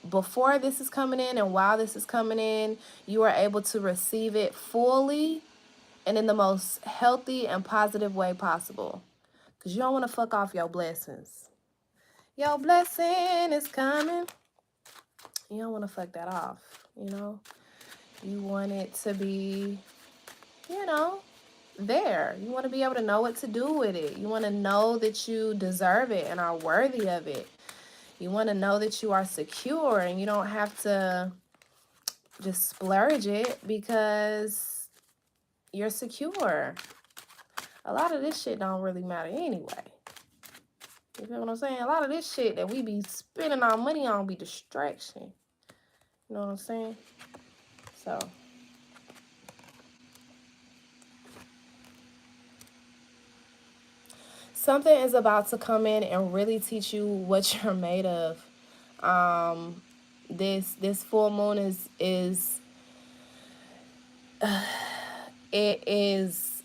before this is coming in and while this is coming in, you are able to receive it fully and in the most healthy and positive way possible. Because you don't want to fuck off your blessings. Your blessing is coming. You don't want to fuck that off, you know? You want it to be, you know, there. You want to be able to know what to do with it. You want to know that you deserve it and are worthy of it. You want to know that you are secure and you don't have to just splurge it because you're secure. A lot of this shit don't really matter anyway. You feel what I'm saying? A lot of this shit that we be spending our money on be distraction. You know what I'm saying? So something is about to come in and really teach you what you're made of. This full moon is it is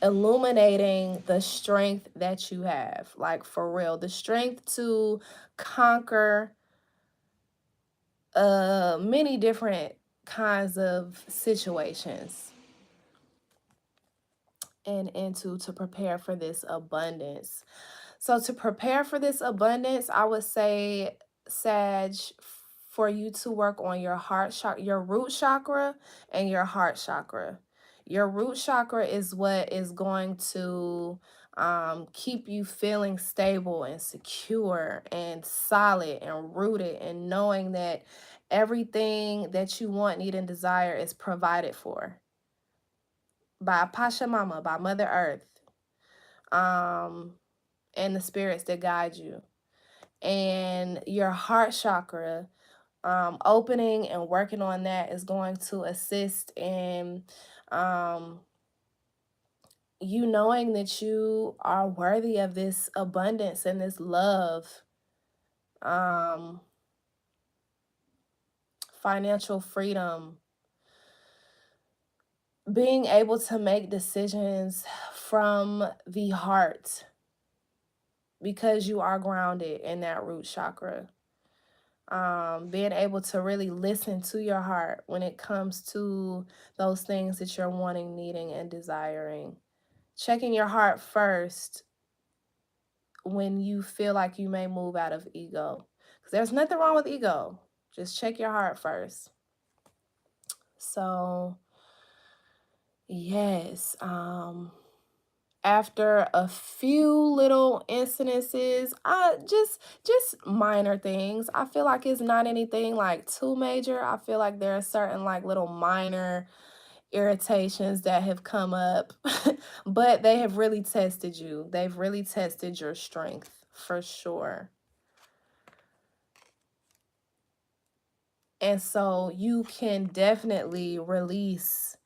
illuminating the strength that you have, like for real, the strength to conquer many different kinds of situations and to prepare for this abundance. So to prepare for this abundance, I would say, Sag, for you to work on your heart chakra, your root chakra and your heart chakra. Your root chakra is what is going to keep you feeling stable and secure and solid and rooted and knowing that everything that you want, need, and desire is provided for by Pachamama, by Mother Earth, and the spirits that guide you. And your heart chakra, opening and working on that is going to assist in you knowing that you are worthy of this abundance and this love, financial freedom, being able to make decisions from the heart because you are grounded in that root chakra. Being able to really listen to your heart when it comes to those things that you're wanting, needing, and desiring. Checking your heart first when you feel like you may move out of ego. Because there's nothing wrong with ego. Just check your heart first. So, yes. After a few little incidences, just minor things. I feel like it's not anything like too major. I feel like there are certain like little minor irritations that have come up, but they have really tested you. They've really tested your strength for sure. And so you can definitely release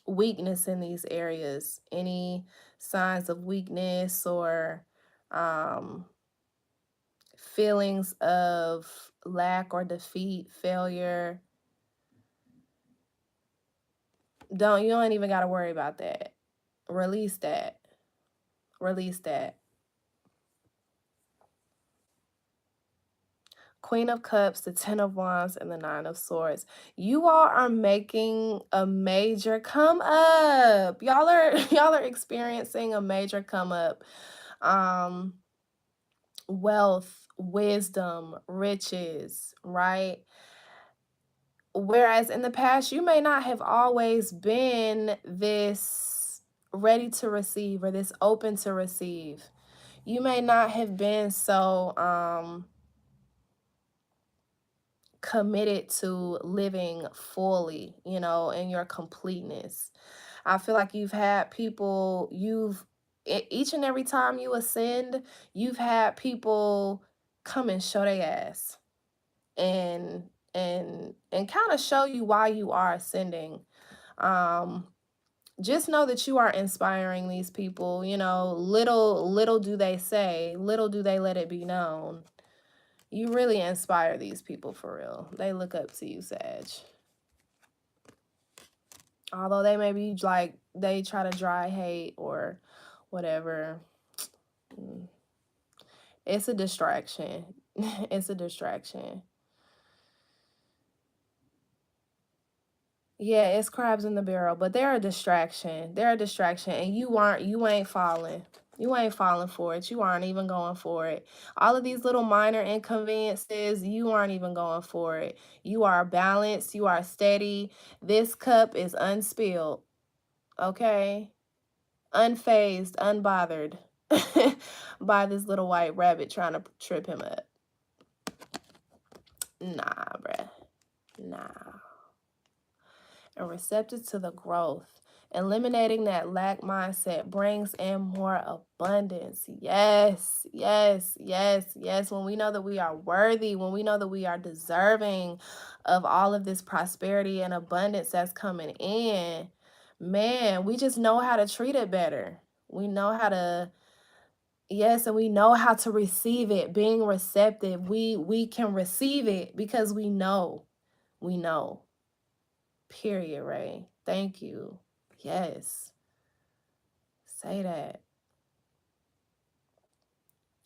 weakness in these areas. Any signs of weakness or feelings of lack or defeat, failure. You don't even got to worry about that. Release that. Release that. Queen of Cups, the Ten of Wands, and the Nine of Swords. You all are making a major come up. Y'all are experiencing a major come up. Wealth, wisdom, riches, right? Whereas in the past, you may not have always been this ready to receive or this open to receive. You may not have been so committed to living fully, you know, in your completeness. I feel like you've had people, each and every time you ascend, you've had people come and show their ass and and kind of show you why you are ascending. Um just know that you are inspiring these people, you know, little do they say, little do they let it be known. You really inspire these people for real. They look up to you, Sag. Although they may be like, they try to dry hate or whatever. It's a distraction. It's a distraction. Yeah, it's crabs in the barrel, but they're a distraction. They're a distraction, and you ain't falling. You ain't falling for it. You aren't even going for it. All of these little minor inconveniences, you aren't even going for it. You are balanced, you are steady. This cup is unspilled, okay? Unfazed, unbothered by this little white rabbit trying to trip him up. Nah, bruh. Nah. And receptive to the growth. Eliminating that lack mindset brings in more abundance. Yes, yes, yes, yes. When we know that we are worthy, when we know that we are deserving of all of this prosperity and abundance that's coming in, man, we just know how to treat it better. We know how to, yes, and we know how to receive it. Being receptive, we can receive it because we know. We know. Period, Ray. Thank you. Yes. Say that.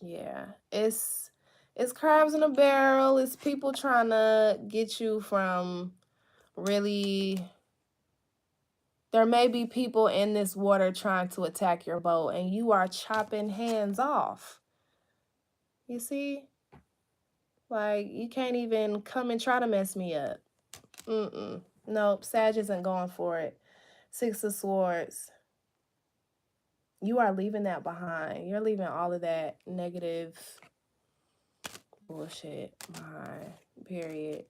Yeah. It's crabs in a barrel. It's people trying to get you from really, there may be people in this water trying to attack your boat and you are chopping hands off. You see? Like, you can't even come and try to mess me up. Nope, Sag isn't going for it. Six of Swords. You are leaving that behind. You're leaving all of that negative bullshit behind. Period.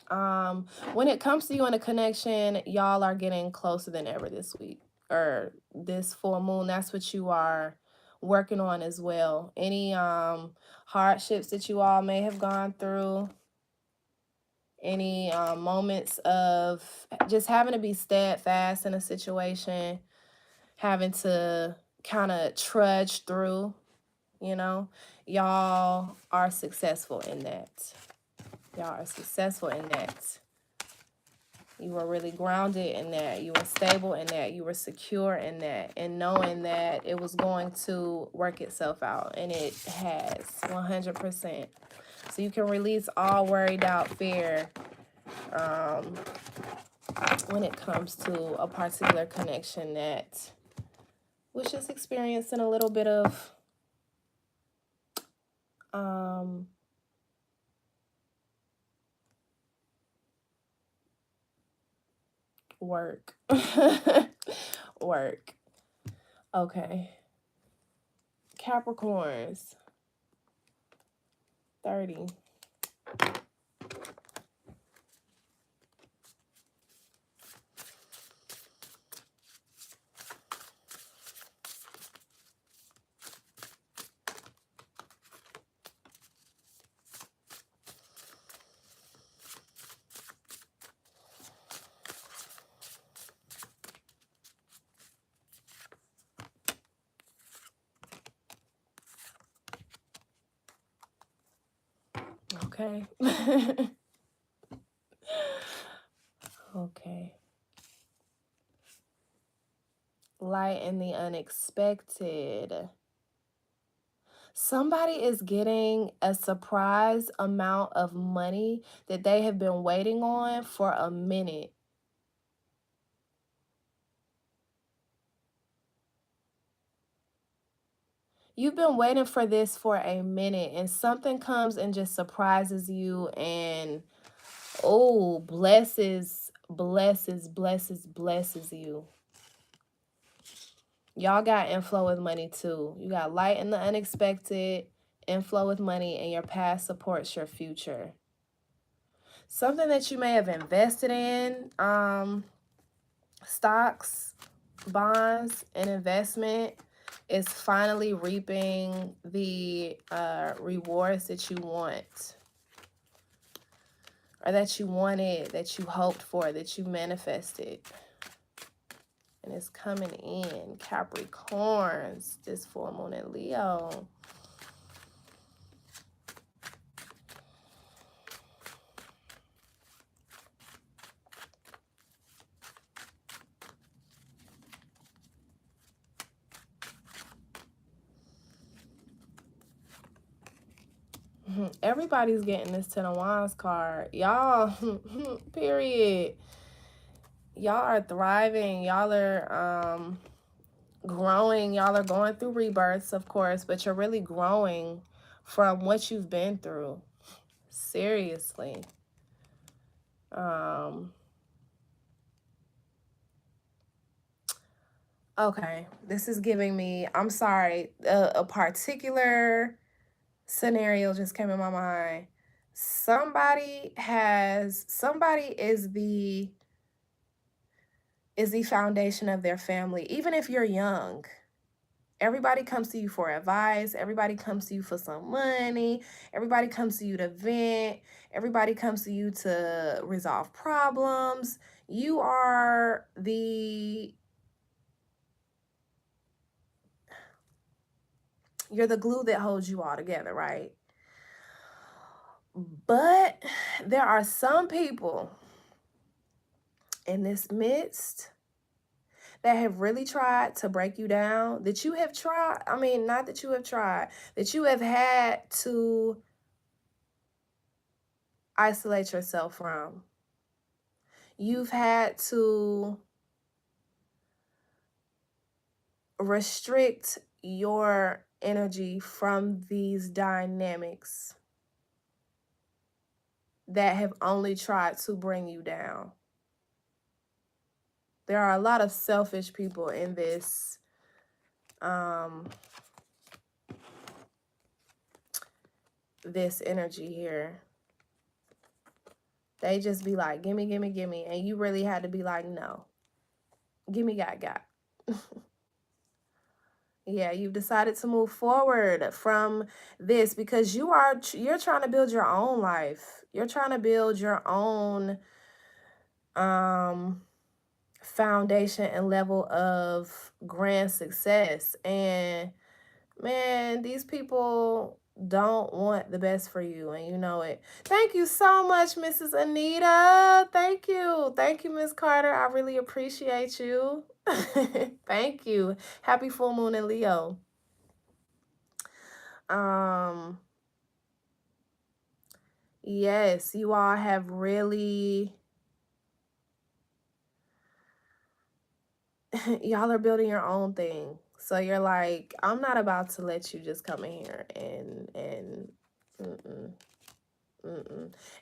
When it comes to you in a connection, y'all are getting closer than ever this week or this full moon. That's what you are working on as well. Any hardships that you all may have gone through, any moments of just having to be steadfast in a situation, having to kind of trudge through, you know, y'all are successful in that. Y'all are successful in that. You were really grounded in that. You were stable in that. You were secure in that. And knowing that it was going to work itself out. And it has, 100%. So you can release all worry, doubt, fear when it comes to a particular connection that was just experiencing a little bit of work. Work. Okay. Capricorns. 30. Okay. Okay. Light in the unexpected. Somebody is getting a surprise amount of money that they have been waiting on for a minute. You've been waiting for this for a minute and something comes and just surprises you and Oh, blesses you. Y'all got inflow with money too. You got light in the unexpected, inflow with money, and your past supports your future. Something that you may have invested in, stocks, bonds, and investment is finally reaping the rewards that you want, or that you wanted, that you hoped for, that you manifested. And it's coming in. Capricorns, this full moon in Leo. Everybody's getting this Ten of Wands card. Y'all, period. Y'all are thriving. Y'all are growing. Y'all are going through rebirths, of course, but you're really growing from what you've been through. Seriously. Okay, this is giving me, I'm sorry, a particular scenario just came in my mind. Somebody is the foundation of their family. Even if you're young, everybody comes to you for advice. Everybody comes to you for some money. Everybody comes to you to vent. Everybody comes to you to resolve problems. You're the glue that holds you all together, right? But there are some people in this midst that have really tried to break you down, that you have tried, I mean, not that you have tried, that you have had to isolate yourself from. You've had to restrict your energy from these dynamics that have only tried to bring you down. There are a lot of selfish people in this this energy here. They just be like, gimme, gimme, gimme. And you really had to be like, no. Gimme, got. Yeah, you've decided to move forward from this because you're trying to build your own life. You're trying to build your own foundation and level of grand success. And man, these people don't want the best for you, and you know it. Thank you so much, Mrs. Anita. Thank you. Thank you, Miss Carter. I really appreciate you. Thank you. Happy full moon in Leo. Yes, you all have really y'all are building your own thing. So you're like, I'm not about to let you just come in here and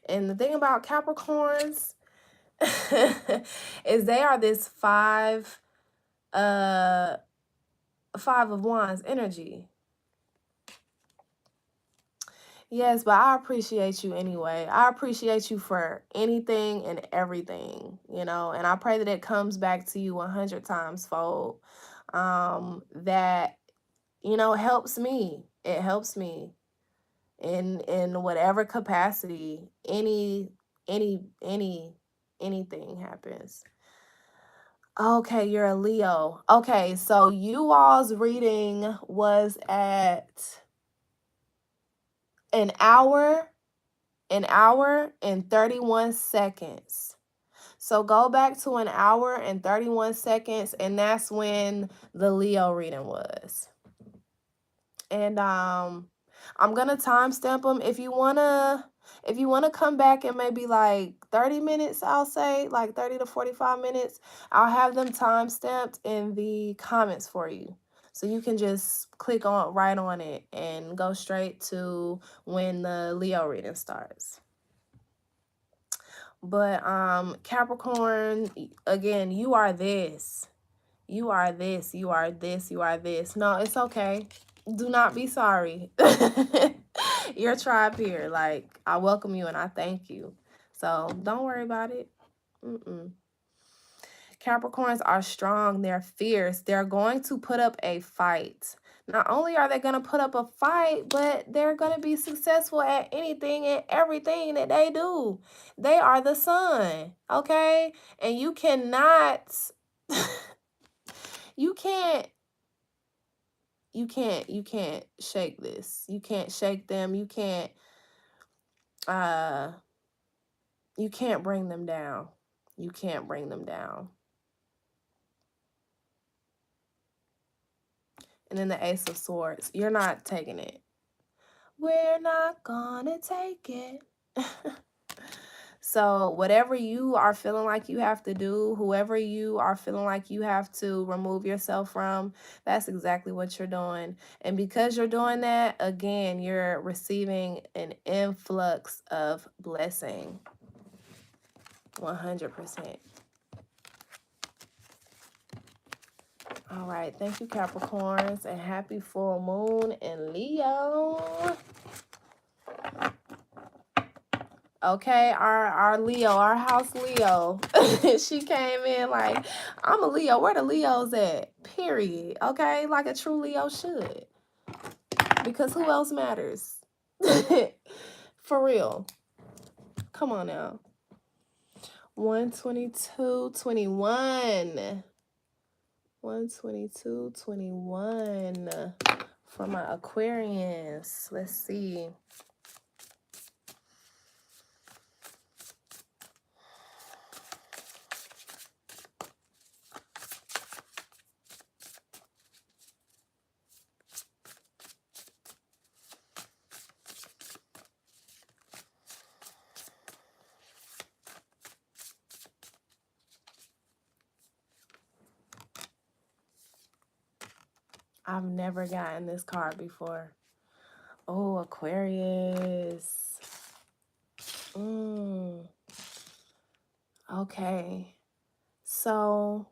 And the thing about Capricorns is they are this five of wands energy. Yes, but I appreciate you anyway. I appreciate you for anything and everything, you know, and I pray that it comes back to you 100 times fold. That, you know, helps me. It helps me in whatever capacity anything happens. Okay, you're a Leo. Okay, so you all's reading was at an hour and 31 seconds. So go back to an hour and 31 seconds, and that's when the Leo reading was. And I'm gonna timestamp them. If you wanna come back in maybe like 30 minutes, I'll say like 30 to 45 minutes, I'll have them timestamped in the comments for you. So you can just click on right on it and go straight to when the Leo reading starts. But Capricorn, again, you are this. You are this. You are this. You are this. No, it's okay. Do not be sorry. Your tribe here. Like, I welcome you and I thank you. So don't worry about it. Mm-mm. Capricorns are strong. They're fierce. They're going to put up a fight. Not only are they going to put up a fight, but they're going to be successful at anything and everything that they do. They are the sun, okay? And you cannot, you can't, you can't shake this. You can't shake them. Uh, you can't bring them down. You can't bring them down. And then the Ace of Swords. You're not taking it. We're not gonna take it. So whatever you are feeling like you have to do, whoever you are feeling like you have to remove yourself from, that's exactly what you're doing. And because you're doing that, again, you're receiving an influx of blessing. 100%. All right. Thank you, Capricorns, and happy full moon in Leo. Okay, our Leo, our house Leo. She came in like, I'm a Leo. Where the Leos at? Period. Okay, like a true Leo should. Because who else matters? For real. Come on now. 122.21. 122.21 for my Aquarians. Let's see. I've never gotten this card before. Oh, Aquarius. Okay. So,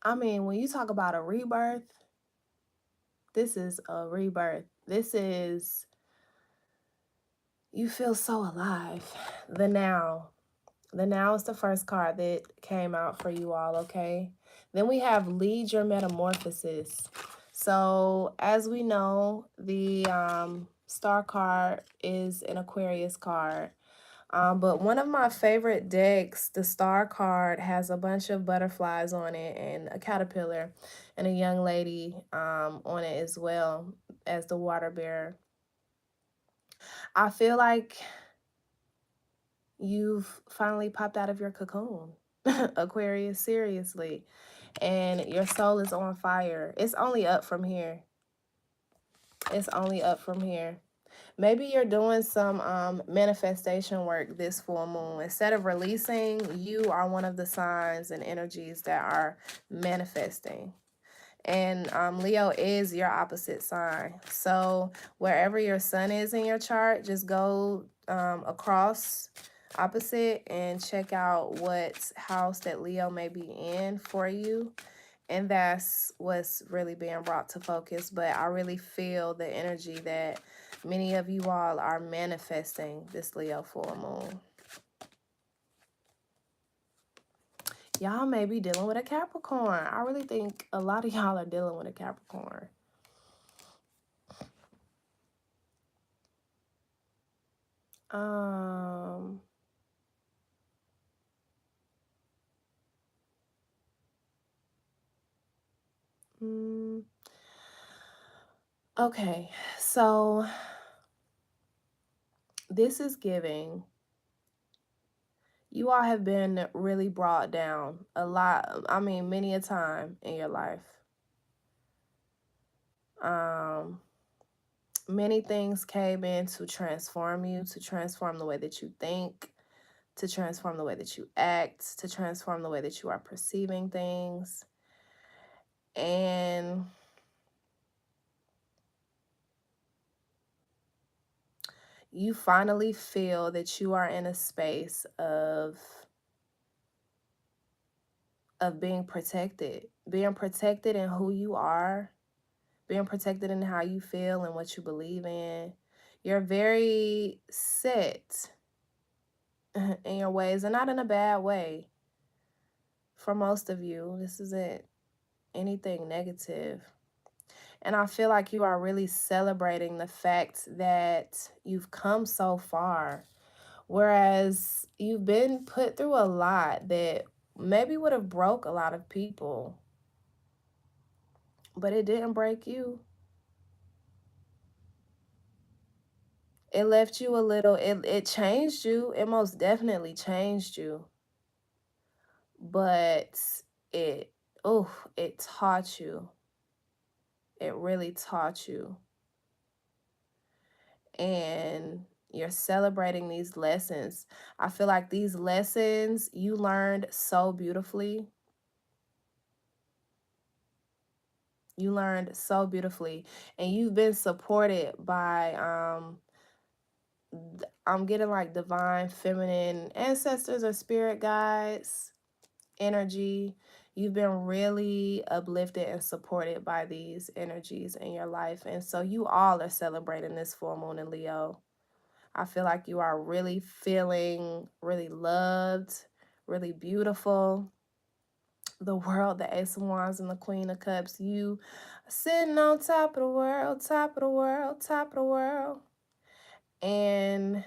I mean, when you talk about a rebirth, this is a rebirth. This is, you feel so alive. The now. The now is the first card that came out for you all, okay? Then we have Lead Your Metamorphosis. So, as we know, the star card is an Aquarius card. But one of my favorite decks, the star card, has a bunch of butterflies on it and a caterpillar and a young lady on it as well as the water bearer. I feel like you've finally popped out of your cocoon, Aquarius, seriously. And your soul is on fire. It's only up from here. It's only up from here. Maybe you're doing some manifestation work this full moon. Instead of releasing, you are one of the signs and energies that are manifesting. And Leo is your opposite sign. So wherever your sun is in your chart, just go across opposite and check out what house that Leo may be in for you. And that's what's really being brought to focus. But I really feel the energy that many of you all are manifesting this Leo full moon. Y'all may be dealing with a Capricorn. I really think a lot of y'all are dealing with a Capricorn. Okay, so this is giving. You all have been really brought down a lot. I mean, many a time in your life. Many things came in to transform you, to transform the way that you think, to transform the way that you act, to transform the way that you are perceiving things. And you finally feel that you are in a space of being protected in who you are, being protected in how you feel and what you believe in. You're very set in your ways, and not in a bad way. For most of you, this isn't anything negative. And I feel like you are really celebrating the fact that you've come so far. Whereas you've been put through a lot that maybe would have broke a lot of people, but it didn't break you. It left you a little, it changed you. It most definitely changed you. But it, oh, it taught you. It really taught you. And you're celebrating these lessons. I feel like these lessons you learned so beautifully. You learned so beautifully. And you've been supported by, I'm getting like divine feminine ancestors or spirit guides energy. You've been really uplifted and supported by these energies in your life. And so you all are celebrating this full moon in Leo. I feel like you are really feeling really loved, really beautiful. The world, the Ace of Wands and the Queen of Cups, you sitting on top of the world, top of the world, top of the world. And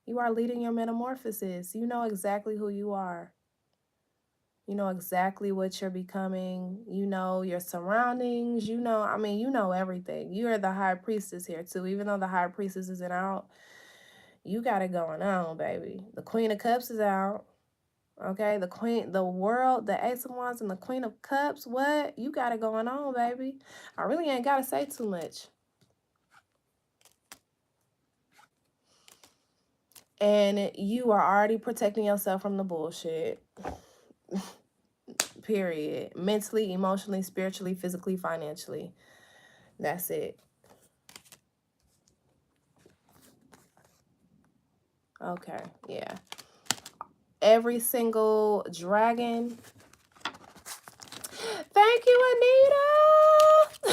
you are leading your metamorphosis. You know exactly who you are. You know exactly what you're becoming. You know your surroundings. You know, I mean, you know everything. You are the high priestess here too. Even though the high priestess isn't out, you got it going on, baby. The Queen of Cups is out. Okay, the Queen, the world, the Ace of Wands and the Queen of Cups. What? You got it going on, baby. I really ain't got to say too much. And you are already protecting yourself from the bullshit. Period. Mentally, emotionally, spiritually, physically, financially. That's it. Okay, yeah. Every single dragon. Thank you, Anita.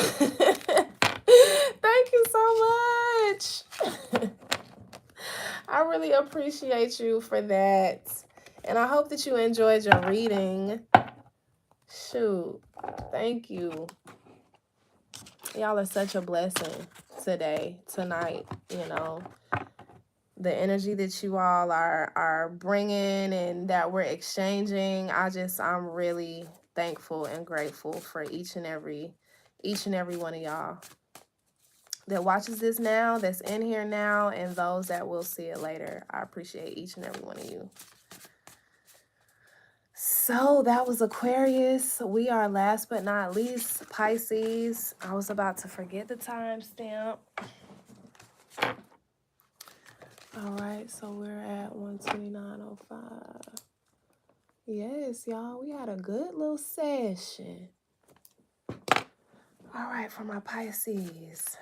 Thank you so much. I really appreciate you for that. And I hope that you enjoyed your reading. Shoot. Thank you. Y'all are such a blessing today, tonight, you know. The energy that you all are bringing and that we're exchanging, I'm really thankful and grateful for each and every one of y'all that watches this now, that's in here now, and those that will see it later. I appreciate each and every one of you. So that was Aquarius. We are last but not least Pisces. I was about to forget the timestamp. All right, so we're at 129.05. Yes, y'all, we had a good little session. All right, for my Pisces.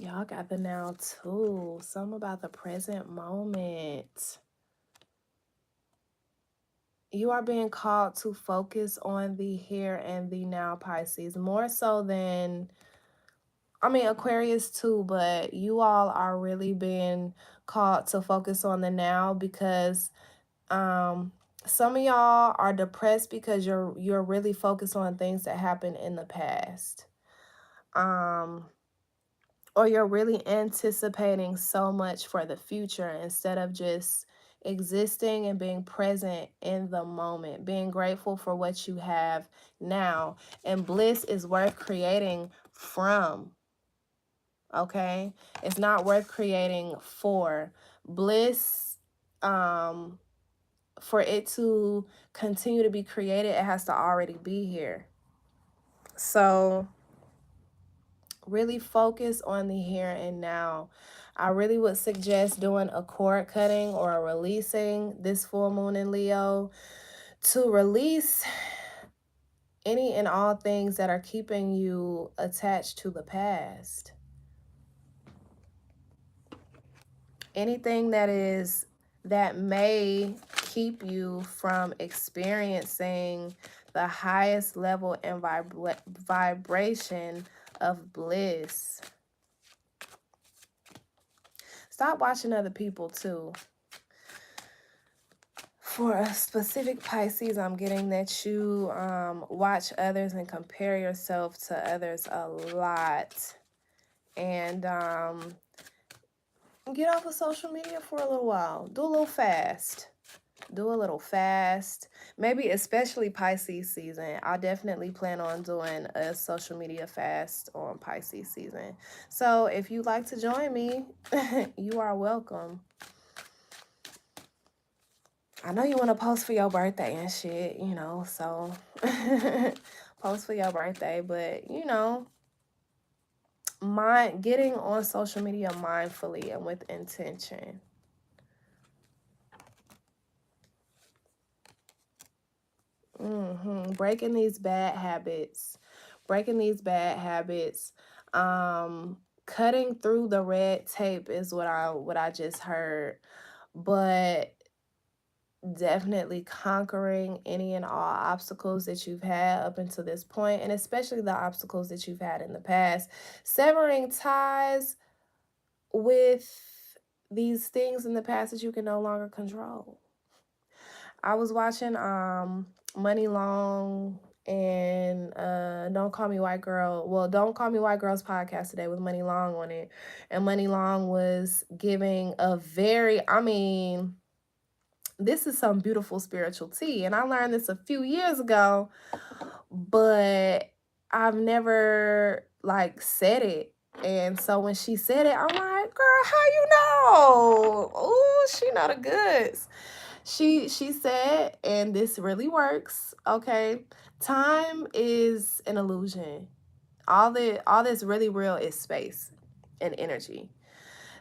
Y'all got the now too. Something about the present moment. You are being called to focus on the here and the now, Pisces. More so than, I mean, Aquarius too, but you all are really being called to focus on the now because some of y'all are depressed because you're really focused on things that happened in the past. Or you're really anticipating so much for the future instead of just existing and being present in the moment, being grateful for what you have now. And bliss is worth creating from. Okay? It's not worth creating for. Bliss, for it to continue to be created, it has to already be here. So Really focus on the here and now. I really would suggest doing a cord cutting or releasing this full moon in Leo to release any and all things that are keeping you attached to the past. Anything that may keep you from experiencing the highest level and vibration of bliss. Stop watching other people too. For a specific Pisces, I'm getting that you watch others and compare yourself to others a lot. And get off of social media for a little while. Do a little fast. Maybe especially Pisces season. I definitely plan on doing a social media fast on Pisces season. So if you'd like to join me, you are welcome. I know you want to post for your birthday and shit, you know, so post for your birthday, but you know, getting on social media mindfully and with intention. Breaking these bad habits. Cutting through the red tape is what I just heard. But definitely conquering any and all obstacles that you've had up until this point, and especially the obstacles that you've had in the past. Severing ties with these things in the past that you can no longer control. I was watching Money Long and Don't Call Me White Girl. Well, Don't Call Me White Girl's podcast today with Money Long on it. And Money Long was giving a very, this is some beautiful spiritual tea. And I learned this a few years ago, but I've never like said it. And so when she said it, I'm like, girl, how you know? Oh, she know the goods. She said, and this really works, okay? Time is an illusion. All that's really real is space and energy.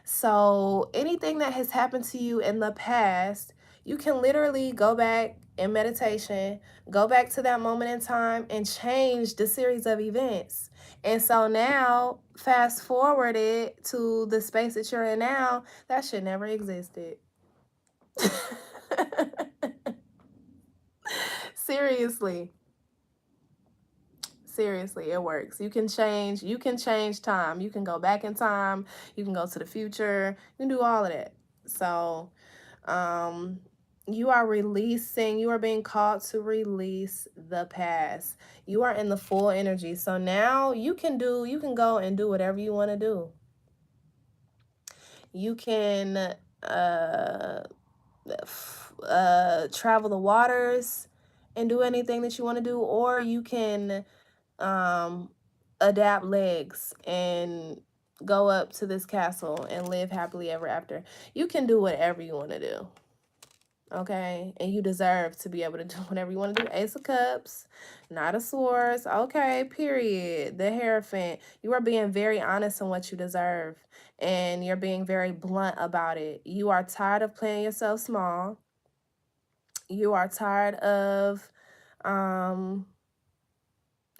So anything that has happened to you in the past, you can literally go back in meditation, go back to that moment in time and change the series of events. And so now, fast forward it to the space that you're in now, that shit never existed. Seriously, it works. You can change time. You can go back in time, you can go to the future, you can do all of that. So you are being called to release the past. You are in the full energy. So now you can go and do whatever you want to do. You can travel the waters and do anything that you want to do, or you can adapt legs and go up to this castle and live happily ever after. You can do whatever you want to do. Okay, and you deserve to be able to do whatever you want to do. Ace of Cups, Knight of Swords. Okay, period. The Hierophant. You are being very honest in what you deserve, and you're being very blunt about it. You are tired of playing yourself small. You are tired of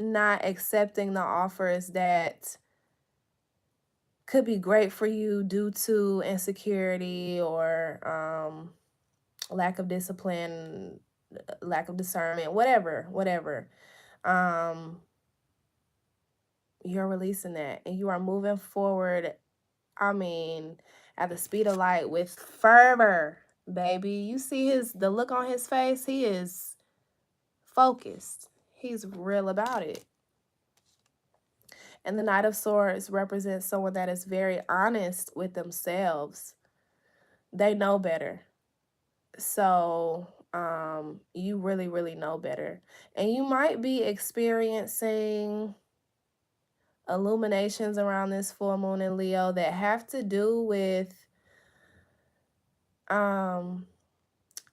not accepting the offers that could be great for you due to insecurity or lack of discipline, lack of discernment, whatever. You're releasing that and you are moving forward, at the speed of light with fervor, baby. You see the look on his face. He is focused. He's real about it. And the Knight of Swords represents someone that is very honest with themselves. They know better. So you really, really know better. And you might be experiencing illuminations around this full moon in Leo that have to do with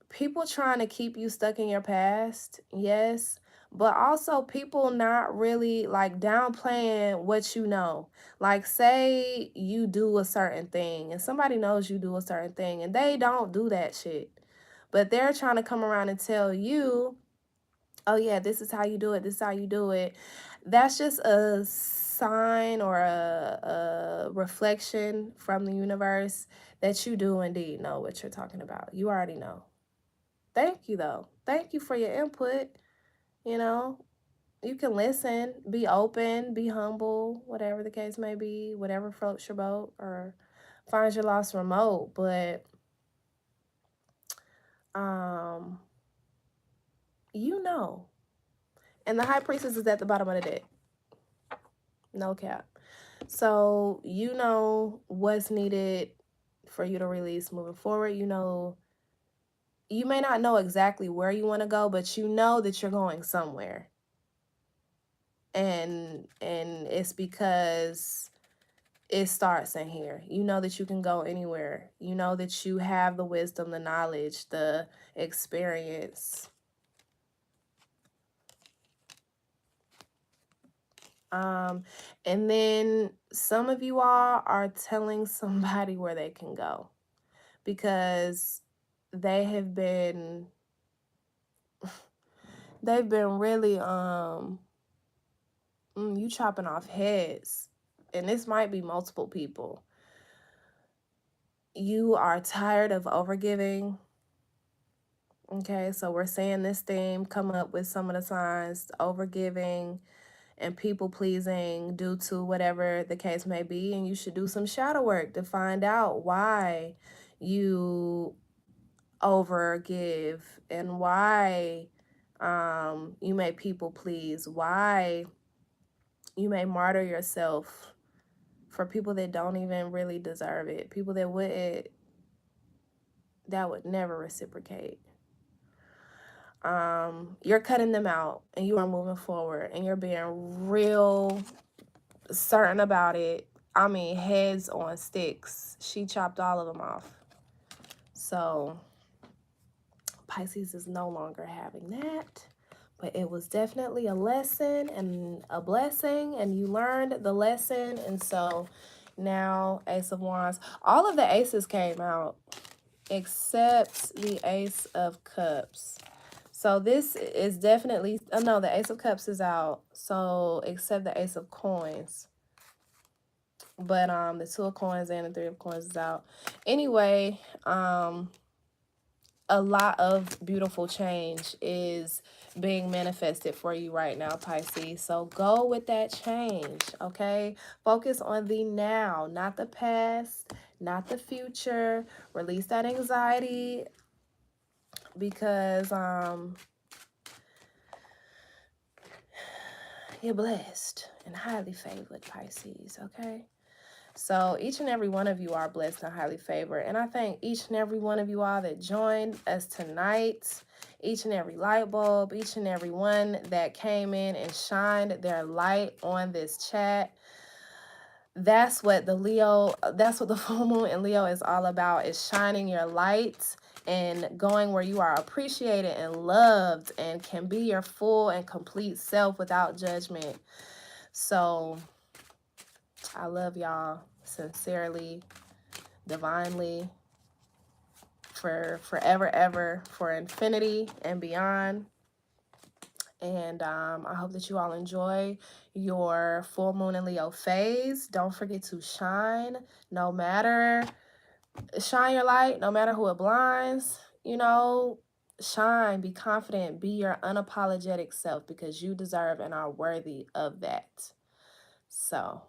people trying to keep you stuck in your past. Yes, but also people not really like downplaying what you know. Like, say you do a certain thing and somebody knows you do a certain thing and they don't do that shit, but they're trying to come around and tell you, oh yeah, this is how you do it, this is how you do it. That's just a sign or a reflection from the universe that you do indeed know what you're talking about. You already know. Thank you though. Thank you for your input. You know, you can listen, be open, be humble, whatever the case may be, whatever floats your boat or finds your lost remote. But you know. And the high priestess is at the bottom of the deck. No cap. So you know what's needed for you to release moving forward. You know, you may not know exactly where you want to go, but you know that you're going somewhere. And it's because it starts in here. You know that you can go anywhere. You know that you have the wisdom, the knowledge, the experience. And then some of you all are telling somebody where they can go because they have been they've been really you chopping off heads, and this might be multiple people. You are tired of overgiving. Okay, so we're saying this theme, come up with some of the signs, overgiving and people pleasing due to whatever the case may be. And you should do some shadow work to find out why you overgive and why you may people please, why you may martyr yourself for people that don't even really deserve it, people that would never reciprocate. You're cutting them out and you are moving forward and you're being real certain about it. I mean, heads on sticks. She chopped all of them off. So Pisces is no longer having that. But it was definitely a lesson and a blessing, and you learned the lesson. And so now, Ace of Wands. All of the aces came out except the Ace of Cups. So this is definitely, oh no, the Ace of Cups is out. So except the Ace of Coins. But the Two of Coins and the Three of Coins is out. Anyway, a lot of beautiful change is being manifested for you right now, Pisces. So go with that change, okay? Focus on the now, not the past, not the future. Release that anxiety because you're blessed and highly favored, Pisces, okay? So each and every one of you are blessed and highly favored. And I thank each and every one of you all that joined us tonight. Each and every light bulb, each and every one that came in and shined their light on this chat. That's what the full moon in Leo is all about, is shining your light and going where you are appreciated and loved and can be your full and complete self without judgment. So I love y'all sincerely, divinely, for forever, ever, for infinity and beyond. And I hope that you all enjoy your full moon in Leo phase. Don't forget to shine, shine your light, no matter who it blinds, shine, be confident, be your unapologetic self because you deserve and are worthy of that. So,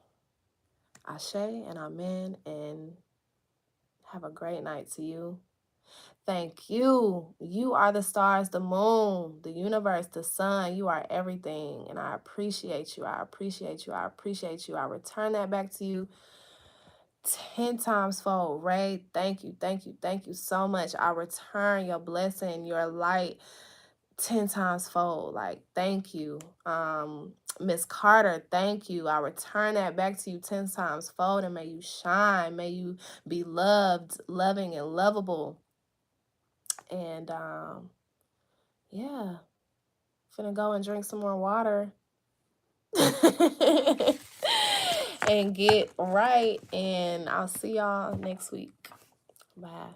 Ashe and Amen, and have a great night to you. Thank you. You are the stars, the moon, the universe, the sun. You are everything. And I appreciate you. I appreciate you. I appreciate you. I return that back to you 10 times fold. Ray, thank you. Thank you. Thank you so much. I return your blessing, your light 10 times fold. Like, thank you. Miss Carter, thank you. I return that back to you 10 times fold, and may you shine. May you be loved, loving, and lovable. And yeah, Finna go and drink some more water and get right. And I'll see y'all next week. Bye.